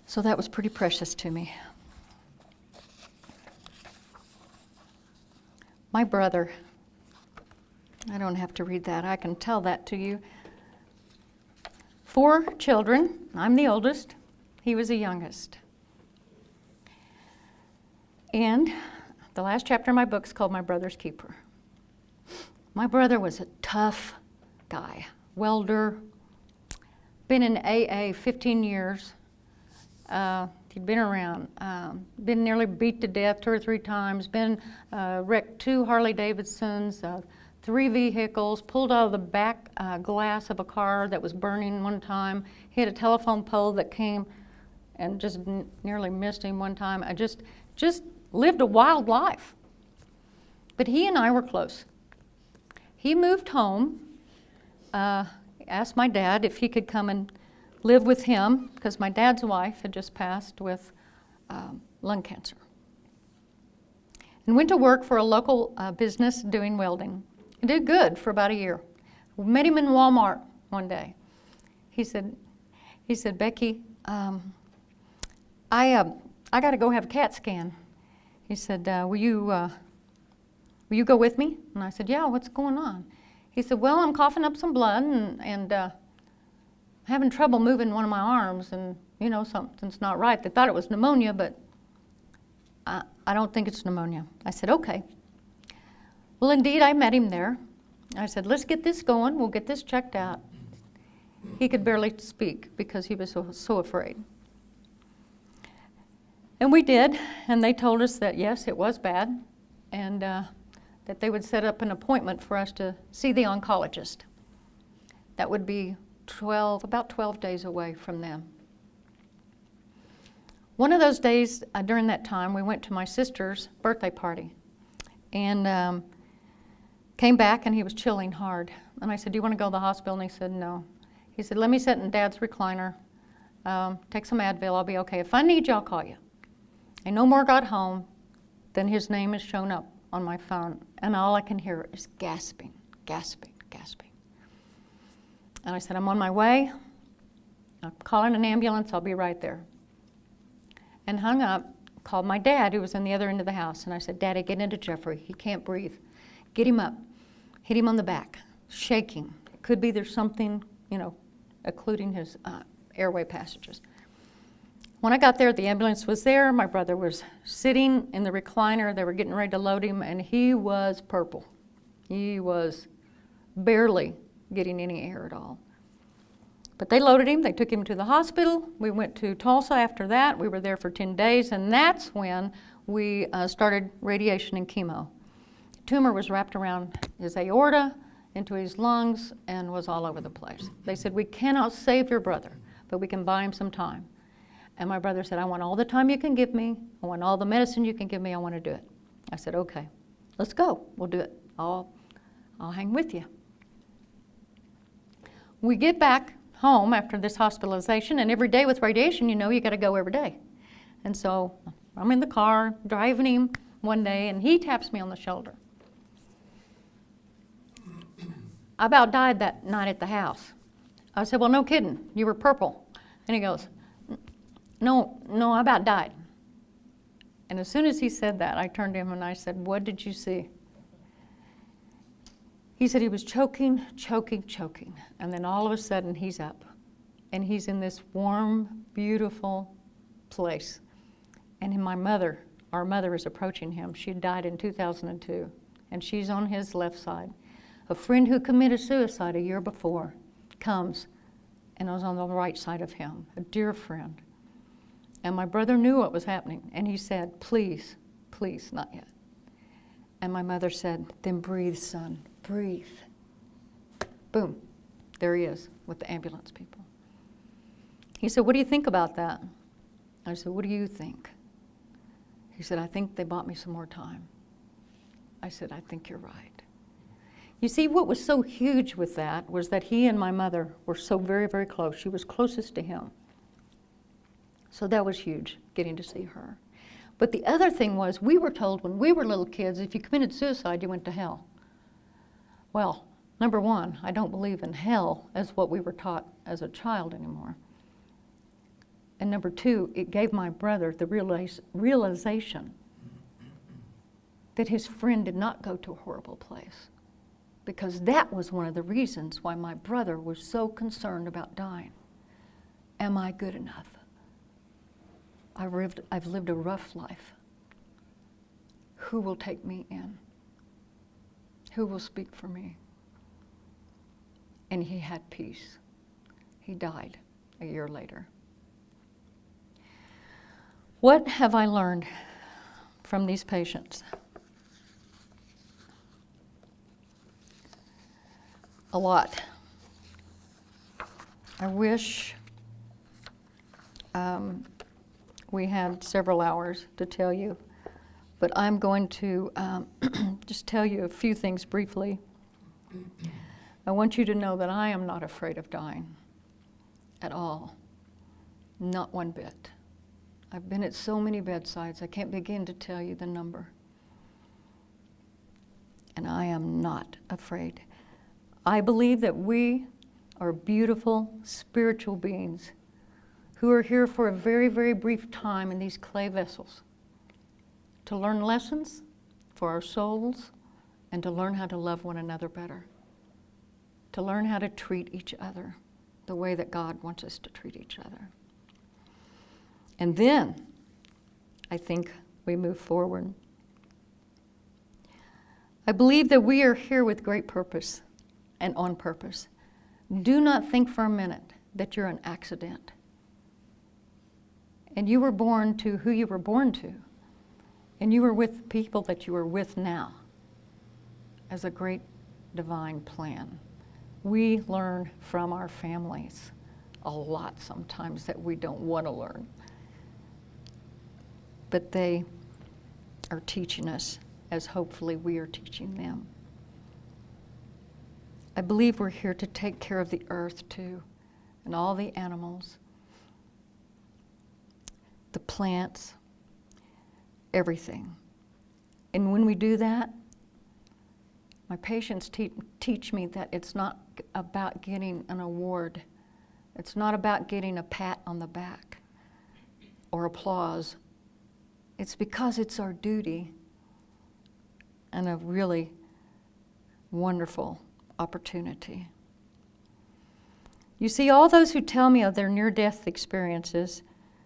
[SPEAKER 2] So that was pretty precious to me. My brother, I don't have to read that. I can tell that to you. 4 children. I'm the oldest. He was the youngest. And the last chapter of my book is called My Brother's Keeper. My brother was a tough guy, welder, been in AA 15 years. He'd been around, been nearly beat to death 2 or 3 times, been wrecked 2 Harley Davidsons, 3 vehicles, pulled out of the back glass of a car that was burning one time, hit a telephone pole that came and just nearly missed him one time. I just lived a wild life. But he and I were close. He moved home, asked my dad if he could come and live with him, because my dad's wife had just passed with lung cancer. And went to work for a local business doing welding. He did good for about a year. We met him in Walmart one day. He said, "Becky, I got to go have a CAT scan." He said, will you go with me?" And I said, "Yeah, what's going on?" He said, "Well, I'm coughing up some blood and having trouble moving one of my arms, and something's not right. They thought it was pneumonia, but I don't think it's pneumonia." I said, "Okay." Well, indeed, I met him there. I said, "Let's get this going. We'll get this checked out." He could barely speak because he was so afraid. And we did, and they told us that, yes, it was bad, and that they would set up an appointment for us to see the oncologist. That would be about 12 days away from them. One of those days during that time, we went to my sister's birthday party. and came back, and he was chilling hard. And I said, do you want to go to the hospital? And he said, no. He said, let me sit in Dad's recliner, take some Advil, I'll be okay. If I need you, I'll call you. And no more got home than his name has shown up on my phone, and all I can hear is gasping, gasping, gasping. And I said, I'm on my way. I'm calling an ambulance, I'll be right there. And hung up, called my dad, who was in the other end of the house, and I said, Daddy, get into Jeffrey, he can't breathe. Get him up, hit him on the back, shaking. Could be there's something, occluding his airway passages. When I got there, the ambulance was there. My brother was sitting in the recliner. They were getting ready to load him, and he was purple. He was barely getting any air at all. But they loaded him. They took him to the hospital. We went to Tulsa after that. We were there for 10 days, and that's when we started radiation and chemo. The tumor was wrapped around his aorta, into his lungs, and was all over the place. They said, we cannot save your brother, but we can buy him some time. And my brother said, I want all the time you can give me. I want all the medicine you can give me. I want to do it. I said, okay, let's go. We'll do it. I'll hang with you. We get back home after this hospitalization, and every day with radiation, you got to go every day. And so I'm in the car driving him one day, and he taps me on the shoulder. I about died that night at the house. I said, well, no kidding. You were purple. And he goes, no, I about died. And as soon as he said that, I turned to him and I said, what did you see? He said he was choking. And then all of a sudden, he's up. And he's in this warm, beautiful place. And our mother is approaching him. She died in 2002. And she's on his left side. A friend who committed suicide a year before comes and I was on the right side of him, a dear friend. And my brother knew what was happening, and he said, please, not yet. And my mother said, then breathe, son, breathe. Boom, there he is with the ambulance people. He said, what do you think about that? I said, what do you think? He said, I think they bought me some more time. I said, I think you're right. You see, what was so huge with that was that he and my mother were so very, very close. She was closest to him. So that was huge, getting to see her. But the other thing was, we were told when we were little kids, if you committed suicide, you went to hell. Well, number one, I don't believe in hell as what we were taught as a child anymore. And number two, it gave my brother the realization that his friend did not go to a horrible place. Because that was one of the reasons why my brother was so concerned about dying. Am I good enough? I've lived a rough life. Who will take me in? Who will speak for me? And he had peace. He died a year later. What have I learned from these patients? A lot. I wish we had several hours to tell you, but I'm going to just tell you a few things briefly. I want you to know that I am not afraid of dying at all, not one bit. I've been at so many bedsides, I can't begin to tell you the number. And I am not afraid. I believe that we are beautiful spiritual beings who are here for a very, very brief time in these clay vessels to learn lessons for our souls and to learn how to love one another better, to learn how to treat each other the way that God wants us to treat each other. And then I think we move forward. I believe that we are here with great purpose and on purpose. Do not think for a minute that you're an accident. And you were born to who you were born to. And you were with people that you are with now as a great divine plan. We learn from our families a lot sometimes that we don't want to learn. But they are teaching us as hopefully we are teaching them. I believe we're here to take care of the earth too, and all the animals, the plants, everything. And when we do that, my patients teach me that it's not about getting an award. It's not about getting a pat on the back or applause. It's because it's our duty and a really wonderful opportunity. You see, all those who tell me of their near-death experiences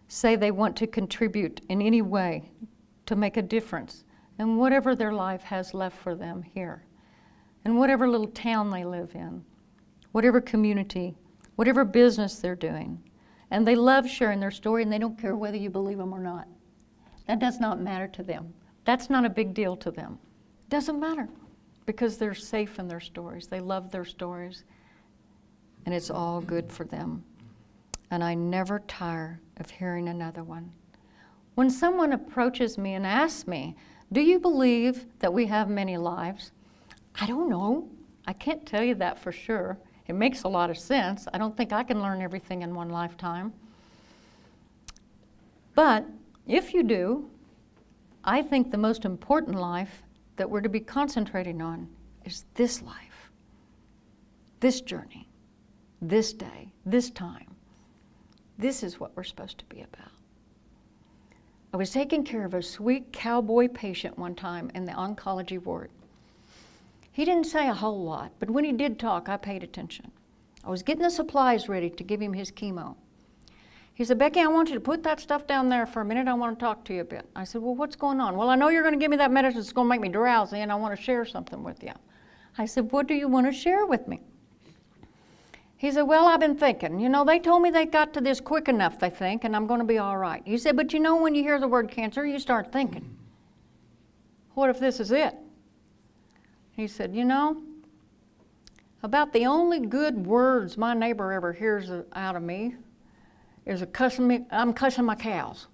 [SPEAKER 2] say they want to contribute in any way to make a difference in whatever their life has left for them here, in whatever little town they live in, whatever community, whatever business they're doing. And they love sharing their story, and they don't care whether you believe them or not. That does not matter to them. That's not a big deal to them. Doesn't matter, because they're safe in their stories. They love their stories, and it's all good for them. And I never tire of hearing another one. When someone approaches me and asks me, "Do you believe that we have many lives?" I don't know. I can't tell you that for sure. It makes a lot of sense. I don't think I can learn everything in one lifetime. But if you do, I think the most important life that we're to be concentrating on is this life, this journey, this day, this time. This is what we're supposed to be about. I was taking care of a sweet cowboy patient one time in the oncology ward. He didn't say a whole lot, but when he did talk, I paid attention. I was getting the supplies ready to give him his chemo. He said, "Becky, I want you to put that stuff down there for a minute. I want to talk to you a bit." I said, "Well, what's going on?" "Well, I know you're going to give me that medicine that's going to make me drowsy, and I want to share something with you." I said, "What do you want to share with me?" He said, "Well, I've been thinking. You know, they told me they got to this quick enough, they think, and I'm going to be all right." He said, "But you know, when you hear the word cancer, you start thinking, what if this is it?" He said, "You know, about the only good words my neighbor ever hears out of me is I'm cussing my cows.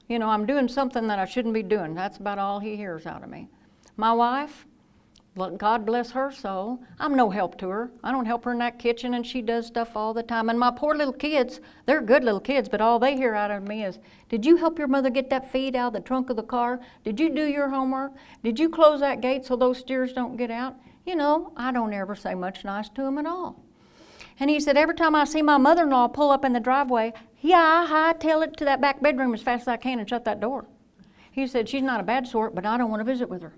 [SPEAKER 2] You know, I'm doing something that I shouldn't be doing. That's about all he hears out of me. My wife, God bless her soul, I'm no help to her. I don't help her in that kitchen, and she does stuff all the time. And my poor little kids, they're good little kids, but all they hear out of me is, did you help your mother get that feed out of the trunk of the car? Did you do your homework? Did you close that gate so those steers don't get out?" You know, I don't ever say much nice to them at all. And he said, every time I see my mother-in-law pull up in the driveway, I hightail it to that back bedroom as fast as I can and shut that door. He said, "She's not a bad sort, but I don't want to visit with her."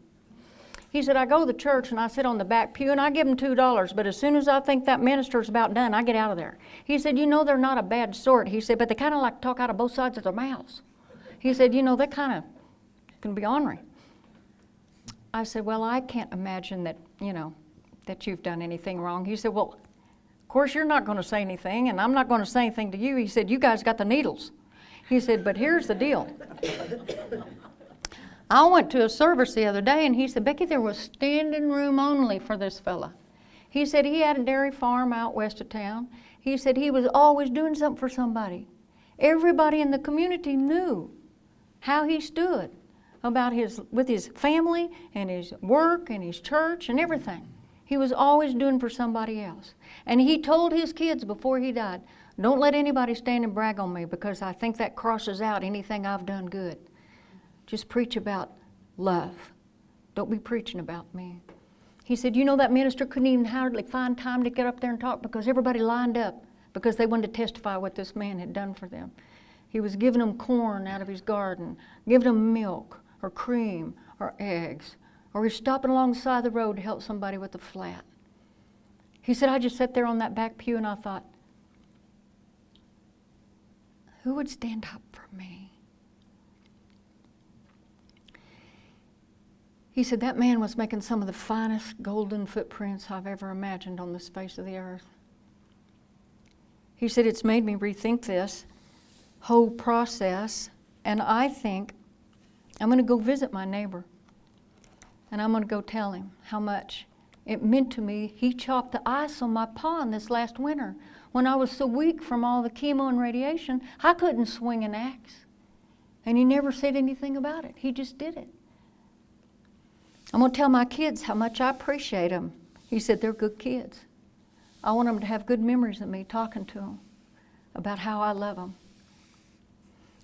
[SPEAKER 2] He said, "I go to the church and I sit on the back pew and I give them $2, but as soon as I think that minister's about done, I get out of there." He said, "You know, they're not a bad sort." He said, "But they kind of like to talk out of both sides of their mouths." He said, "You know, they kind of can be ornery." I said, "Well, I can't imagine that, you know, that you've done anything wrong." He said, "Well, of course you're not going to say anything, and I'm not going to say anything to you." He said, "You guys got the needles." He said, "But here's the deal. I went to a service the other day, and he said, Becky, there was standing room only for this fella." He said he had a dairy farm out west of town. He said he was always doing something for somebody. Everybody in the community knew how he stood about with his family and his work and his church and everything. He was always doing for somebody else. And he told his kids before he died, "Don't let anybody stand and brag on me, because I think that crosses out anything I've done good. Just preach about love. Don't be preaching about me." He said, "You know, that minister couldn't even hardly find time to get up there and talk because everybody lined up because they wanted to testify what this man had done for them. He was giving them corn out of his garden, giving them milk or cream or eggs, or he's stopping alongside the road to help somebody with a flat." He said, "I just sat there on that back pew and I thought, who would stand up for me?" He said, "That man was making some of the finest golden footprints I've ever imagined on this face of the earth." He said, "It's made me rethink this whole process, and I think I'm going to go visit my neighbor, and I'm going to go tell him how much it meant to me. He chopped the ice on my pond this last winter when I was so weak from all the chemo and radiation, I couldn't swing an axe. And he never said anything about it. He just did it." I'm going to tell my kids how much I appreciate them. He said, they're good kids. I want them to have good memories of me talking to them about how I love them.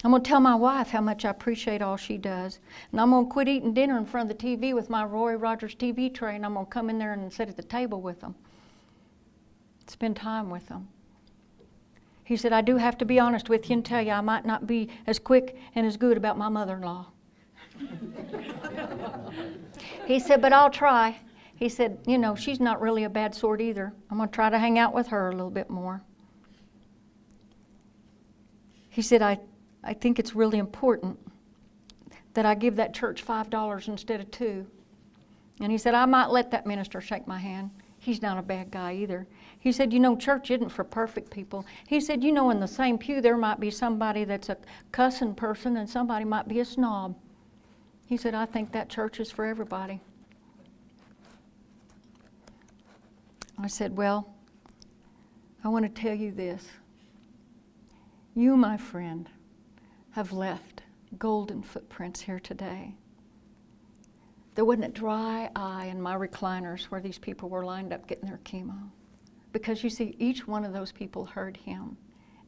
[SPEAKER 2] I'm going to tell my wife how much I appreciate all she does. And I'm going to quit eating dinner in front of the TV with my Roy Rogers TV tray, and I'm going to come in there and sit at the table with them. Spend time with them. He said, I do have to be honest with you and tell you I might not be as quick and as good about my mother-in-law. He said, but I'll try. He said, you know, she's not really a bad sort either. I'm going to try to hang out with her a little bit more. He said, I think it's really important that I give that church $5 instead of $2. And he said, I might let that minister shake my hand. He's not a bad guy either. He said, you know, church isn't for perfect people. He said, you know, in the same pew there might be somebody that's a cussing person and somebody might be a snob. He said, I think that church is for everybody. I said, well, I want to tell you this. You, my friend, have left golden footprints here today. There wasn't a dry eye in my recliners where these people were lined up getting their chemo. Because you see, each one of those people heard him,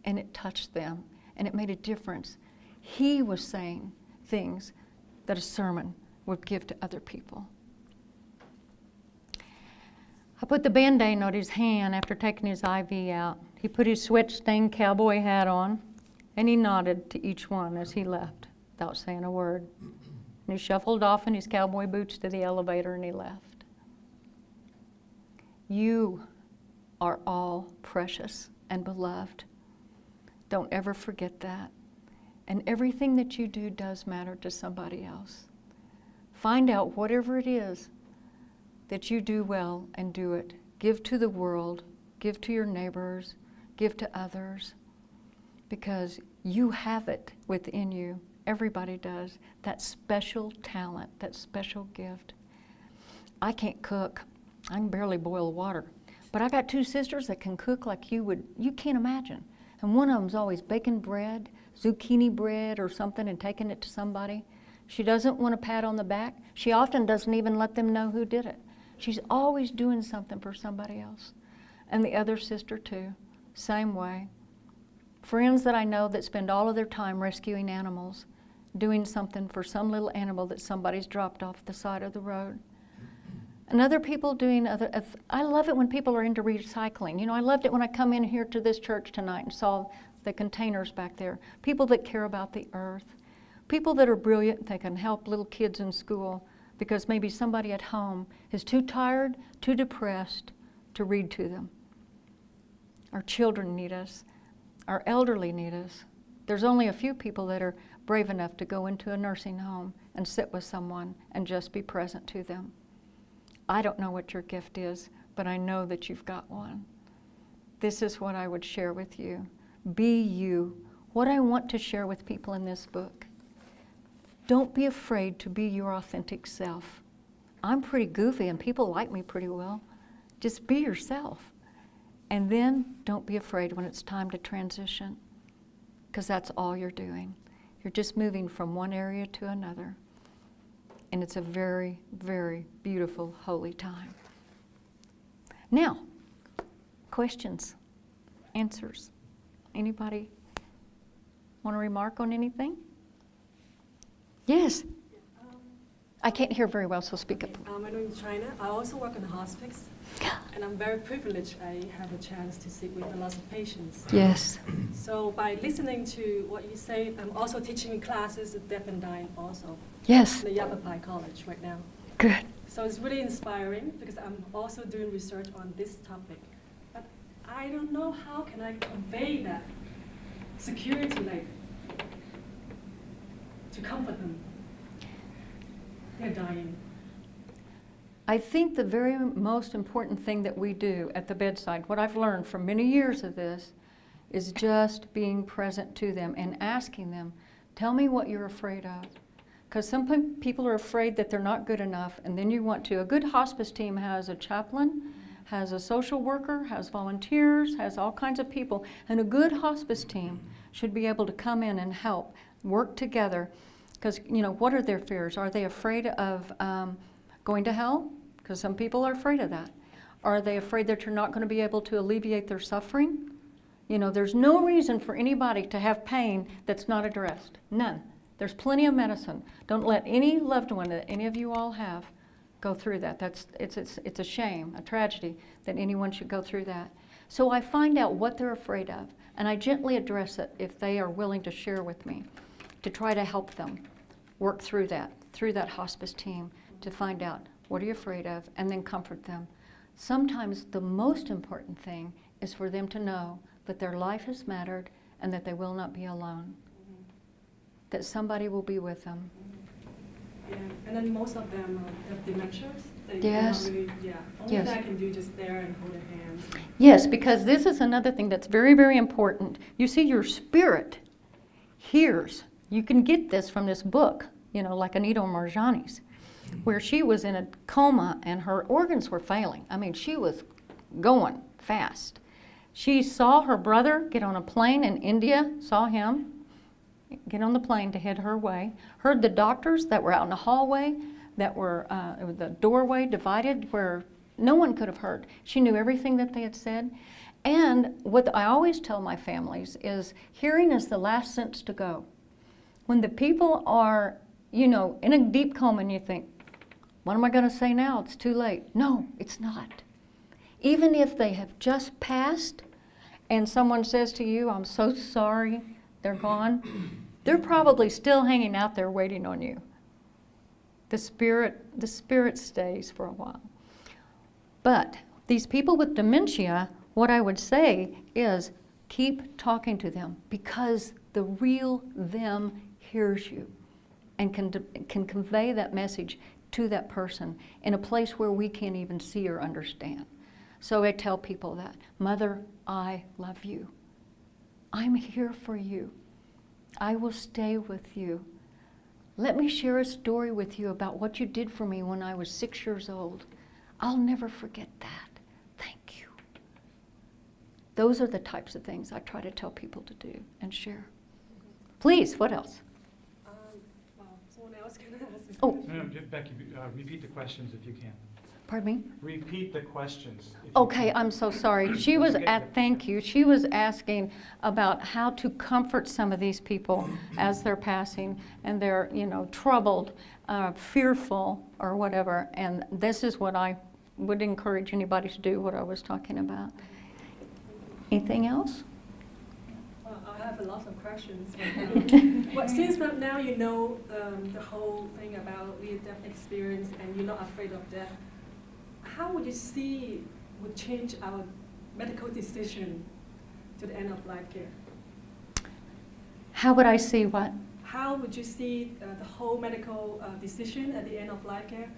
[SPEAKER 2] and it touched them, and it made a difference. He was saying things that a sermon would give to other people. I put the Band-Aid on his hand after taking his IV out. He put his sweat-stained cowboy hat on, and he nodded to each one as he left without saying a word. And he shuffled off in his cowboy boots to the elevator, and he left. You are all precious and beloved. Don't ever forget that. And everything that you do does matter to somebody else. Find out whatever it is that you do well and do it. Give to the world, give to your neighbors, give to others, because you have it within you. Everybody does. That special talent, that special gift. I can't cook. I can barely boil water. But I got 2 sisters that can cook like you can't imagine. And one of them's always baking bread, zucchini bread or something, and taking it to somebody. She doesn't want a pat on the back. She often doesn't even let them know who did it. She's always doing something for somebody else. And the other sister too, same way. Friends that I know that spend all of their time rescuing animals, doing something for some little animal that somebody's dropped off the side of the road. And other people doing other, I love it when people are into recycling. You know, I loved it when I come in here to this church tonight and saw the containers back there. People that care about the earth. People that are brilliant, they can help little kids in school because maybe somebody at home is too tired, too depressed to read to them. Our children need us. Our elderly need us. There's only a few people that are brave enough to go into a nursing home and sit with someone and just be present to them. I don't know what your gift is, but I know that you've got one. This is what I would share with you. Be you. What I want to share with people in this book. Don't be afraid to be your authentic self. I'm pretty goofy and people like me pretty well. Just be yourself. And then don't be afraid when it's time to transition, because that's all you're doing. You're just moving from one area to another. And it's a very, very beautiful, holy time. Now, questions, answers. Anybody want to remark on anything? Yes. I can't hear very well, so speak up.
[SPEAKER 3] My name is China. I also work in the hospice, and I'm very privileged I have a chance to sit with a lot of patients.
[SPEAKER 2] Yes.
[SPEAKER 3] So by listening to what you say, I'm also teaching classes of deaf and dying also
[SPEAKER 2] Yes.
[SPEAKER 3] in the Yavapai College right now.
[SPEAKER 2] Good.
[SPEAKER 3] So it's really inspiring because I'm also doing research on this topic. But I don't know how can I convey that security, like, to comfort them. They're dying.
[SPEAKER 2] I think the very most important thing that we do at the bedside, what I've learned from many years of this, is just being present to them and asking them, tell me what you're afraid of. Because some people are afraid that they're not good enough, and then you want to. A good hospice team has a chaplain, has a social worker, has volunteers, has all kinds of people. And a good hospice team should be able to come in and help, work together. Because, you know, what are their fears? Are they afraid of Going to hell? Because some people are afraid of that. Are they afraid that you're not going to be able to alleviate their suffering? You know, there's no reason for anybody to have pain that's not addressed. None. There's plenty of medicine. Don't let any loved one that any of you all have go through that. It's a shame, a tragedy that anyone should go through that. So I find out what they're afraid of, and I gently address it if they are willing to share with me, to try to help them work through that hospice team, to find out what are you afraid of, and then comfort them. Sometimes the most important thing is for them to know that their life has mattered and that they will not be alone, that somebody will be with them.
[SPEAKER 3] Yeah, and then most of them have dementia. They
[SPEAKER 2] Yes.
[SPEAKER 3] cannot really, only
[SPEAKER 2] Yes.
[SPEAKER 3] that I can do just there and hold their hands.
[SPEAKER 2] Yes, because this is another thing that's very, very important. You see, your spirit hears. You can get this from this book, you know, like Anita Marjani's, where she was in a coma and her organs were failing. I mean, she was going fast. She saw her brother get on a plane in India, saw him get on the plane to head her way, heard the doctors that were out in the hallway, that were, it was the doorway divided where no one could have heard. She knew everything that they had said. And what I always tell my families is hearing is the last sense to go. When the people are, you know, in a deep coma and you think, what am I going to say now? It's too late. No, it's not. Even if they have just passed and someone says to you, I'm so sorry, they're gone, they're probably still hanging out there waiting on you. The spirit stays for a while. But these people with dementia, what I would say is keep talking to them because the real them hears you and can convey that message to that person in a place where we can't even see or understand. So I tell people that, Mother, I love you. I'm here for you. I will stay with you. Let me share a story with you about what you did for me when I was 6 years old. I'll never forget that. Thank you. Those are the types of things I try to tell people to do and share. Please, what else?
[SPEAKER 3] Well, someone else can ask.
[SPEAKER 2] Oh.
[SPEAKER 1] No, Becky, repeat the questions if you can.
[SPEAKER 2] Pardon me?
[SPEAKER 1] Repeat the questions. If you
[SPEAKER 2] Okay,
[SPEAKER 1] can.
[SPEAKER 2] I'm so sorry. She was thank you. She was asking about how to comfort some of these people as they're passing and they're, you know, troubled, fearful or whatever. And this is what I would encourage anybody to do, what I was talking about. Anything else?
[SPEAKER 3] Well, I have a lot of questions. Well, since now you know the whole thing about near-death experience and you're not afraid of death, how would you see would change our medical decision to the end of life care?
[SPEAKER 2] How would I see what?
[SPEAKER 3] How would you see the whole medical decision at the end of life care?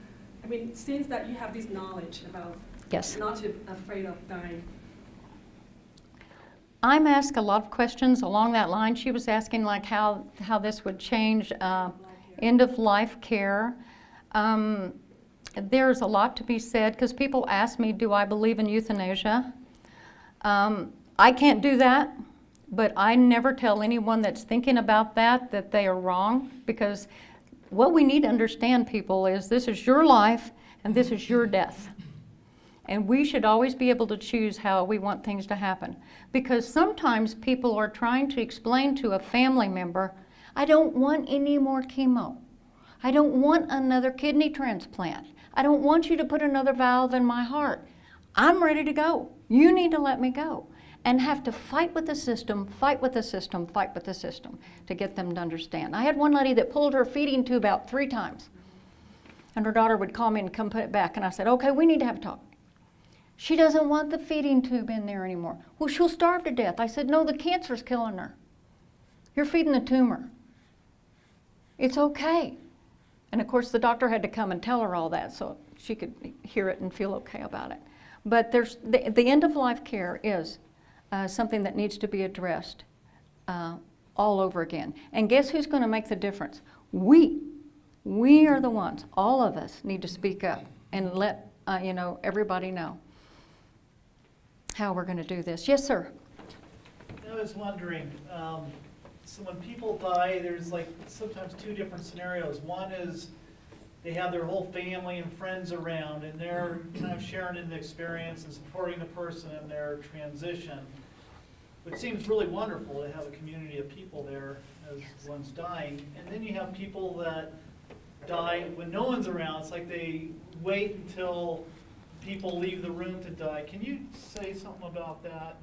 [SPEAKER 3] I mean, since that you have this knowledge about
[SPEAKER 2] Yes.
[SPEAKER 3] not to be afraid of dying.
[SPEAKER 2] I'm asked a lot of questions along that line. She was asking like how this would change end of life care. There's a lot to be said because people ask me, do I believe in euthanasia? I can't do that, but I never tell anyone that's thinking about that they are wrong, because what we need to understand, people, is this is your life and this is your death. And we should always be able to choose how we want things to happen. Because sometimes people are trying to explain to a family member, I don't want any more chemo. I don't want another kidney transplant. I don't want you to put another valve in my heart. I'm ready to go. You need to let me go. And have to fight with the system, fight with the system, fight with the system to get them to understand. I had one lady that pulled her feeding tube out 3 times. And her daughter would call me and come put it back. And I said, okay, we need to have a talk. She doesn't want the feeding tube in there anymore. Well, she'll starve to death. I said, no, the cancer's killing her. You're feeding the tumor. It's okay. And of course, the doctor had to come and tell her all that so she could hear it and feel okay about it. But there's the end of life care is something that needs to be addressed all over again. And guess who's going to make the difference? We are the ones. All of us need to speak up and let everybody know how we're going to do this. Yes, sir.
[SPEAKER 4] I was wondering, so when people die, there's like sometimes 2 different scenarios. One is they have their whole family and friends around, and they're kind of sharing in the experience and supporting the person in their transition. It seems really wonderful to have a community of people there as one's dying. And then you have people that die when no one's around. It's like they wait until people leave the room to die. Can you say something about that?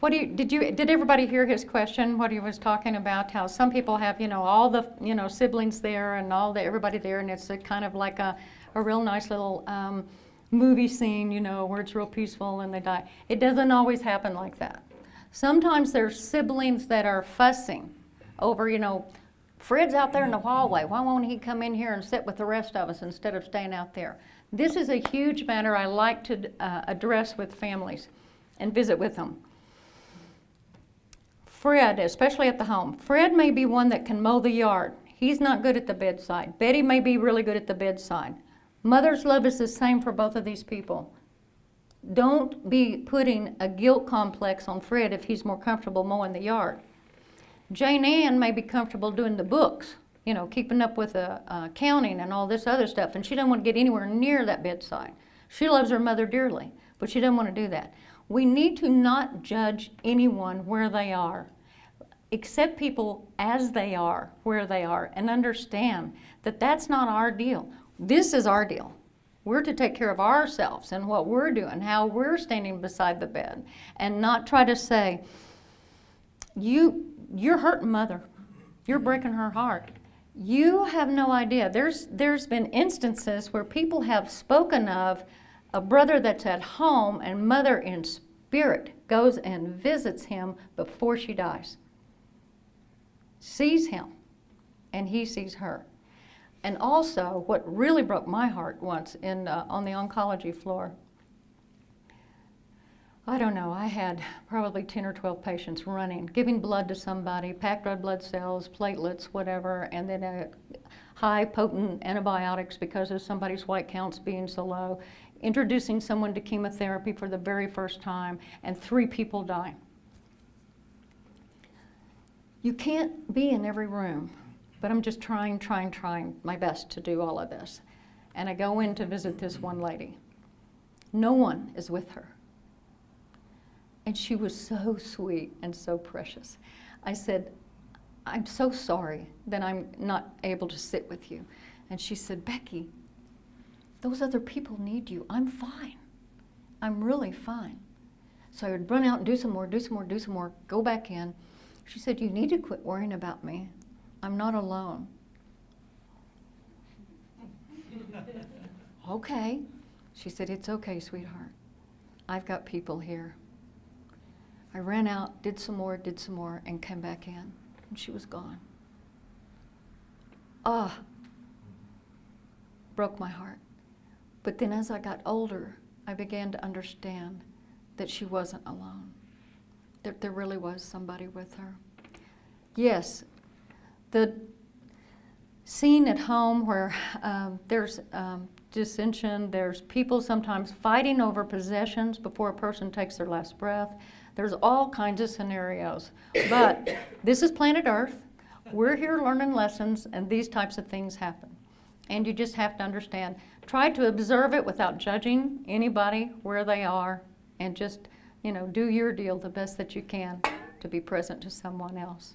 [SPEAKER 2] Did everybody hear his question, what he was talking about, how some people have, all the, siblings there and everybody there, and it's a kind of like a real nice little movie scene, where it's real peaceful and they die. It doesn't always happen like that. Sometimes there's siblings that are fussing over, Fred's out there in the hallway. Why won't he come in here and sit with the rest of us instead of staying out there? This is a huge matter I like to address with families and visit with them. Fred, especially at the home, Fred may be one that can mow the yard. He's not good at the bedside. Betty may be really good at the bedside. Mother's love is the same for both of these people. Don't be putting a guilt complex on Fred if he's more comfortable mowing the yard. Jane Ann may be comfortable doing the books, keeping up with accounting and all this other stuff, and she doesn't want to get anywhere near that bedside. She loves her mother dearly, but she doesn't want to do that. We need to not judge anyone where they are. Accept people as they are, where they are, and understand that that's not our deal. This is our deal. We're to take care of ourselves and what we're doing, how we're standing beside the bed, and not try to say, you're hurting Mother. You're breaking her heart. You have no idea. There's been instances where people have spoken of a brother that's at home and Mother in spirit goes and visits him before she dies. Sees him, and he sees her. And also, what really broke my heart once on the oncology floor, I don't know, I had probably 10 or 12 patients running, giving blood to somebody, packed red blood cells, platelets, whatever, and then high potent antibiotics because of somebody's white counts being so low, introducing someone to chemotherapy for the very first time, and 3 people die. You can't be in every room, but I'm just trying my best to do all of this. And I go in to visit this one lady. No one is with her. And she was so sweet and so precious. I said, I'm so sorry that I'm not able to sit with you. And she said, Becky, those other people need you. I'm fine. I'm really fine. So I would run out and do some more, go back in. She said, you need to quit worrying about me. I'm not alone. Okay. She said, it's okay, sweetheart. I've got people here. I ran out, did some more, and came back in. And she was gone. Broke my heart. But then as I got older, I began to understand that she wasn't alone. That there really was somebody with her. Yes, the scene at home where there's dissension, there's people sometimes fighting over possessions before a person takes their last breath. There's all kinds of scenarios. But this is planet Earth. We're here learning lessons, and these types of things happen. And you just have to understand. Try to observe it without judging anybody where they are, and just, do your deal the best that you can to be present to someone else.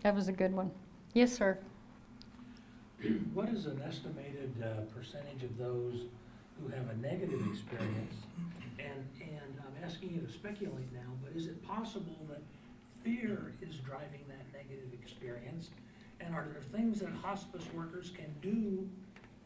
[SPEAKER 2] That was a good one. Yes, sir.
[SPEAKER 5] What is an estimated percentage of those who have a negative experience? And I'm asking you to speculate now, but is it possible that fear is driving that negative experience? And are there things that hospice workers can do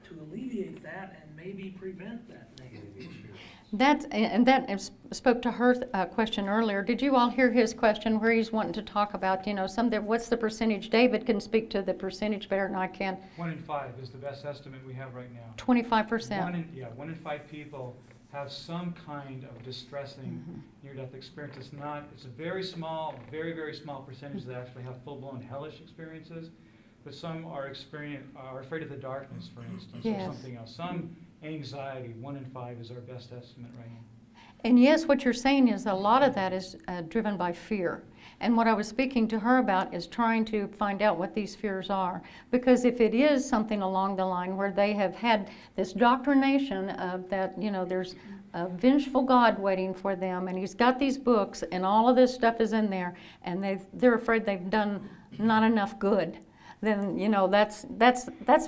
[SPEAKER 5] to alleviate that and maybe prevent that negative experience?
[SPEAKER 2] That spoke to her question earlier. Did you all hear his question where he's wanting to talk about, what's the percentage? David can speak to the percentage better than I can.
[SPEAKER 1] 1 in 5 is the best estimate we have right now.
[SPEAKER 2] 25%.
[SPEAKER 1] 1 in 5 people have some kind of distressing near-death experience. It's a very small, very, very small percentage that actually have full-blown hellish experiences, but some are afraid of the darkness, for instance,
[SPEAKER 2] Yes.
[SPEAKER 1] or something else. Some anxiety. 1 in 5 is our best estimate right now.
[SPEAKER 2] And yes, what you're saying is a lot of that is driven by fear. And what I was speaking to her about is trying to find out what these fears are. Because if it is something along the line where they have had this doctrination of that, you know, there's a vengeful God waiting for them, and he's got these books, and all of this stuff is in there, and they're afraid they've done not enough good, then, you know, that's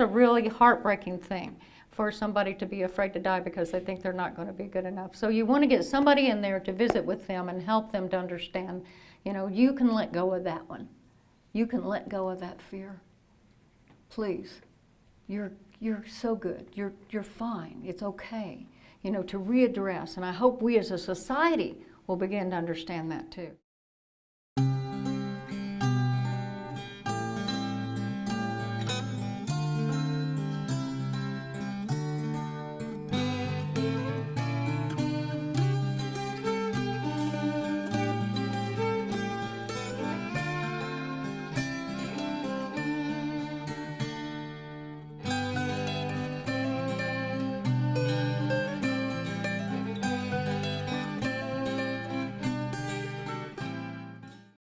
[SPEAKER 2] a really heartbreaking thing for somebody to be afraid to die because they think they're not going to be good enough. So you want to get somebody in there to visit with them and help them to understand, you know, you can let go of that one. You can let go of that fear. Please. You're so good. You're fine. It's okay. You know, to readdress. And I hope we as a society will begin to understand that too.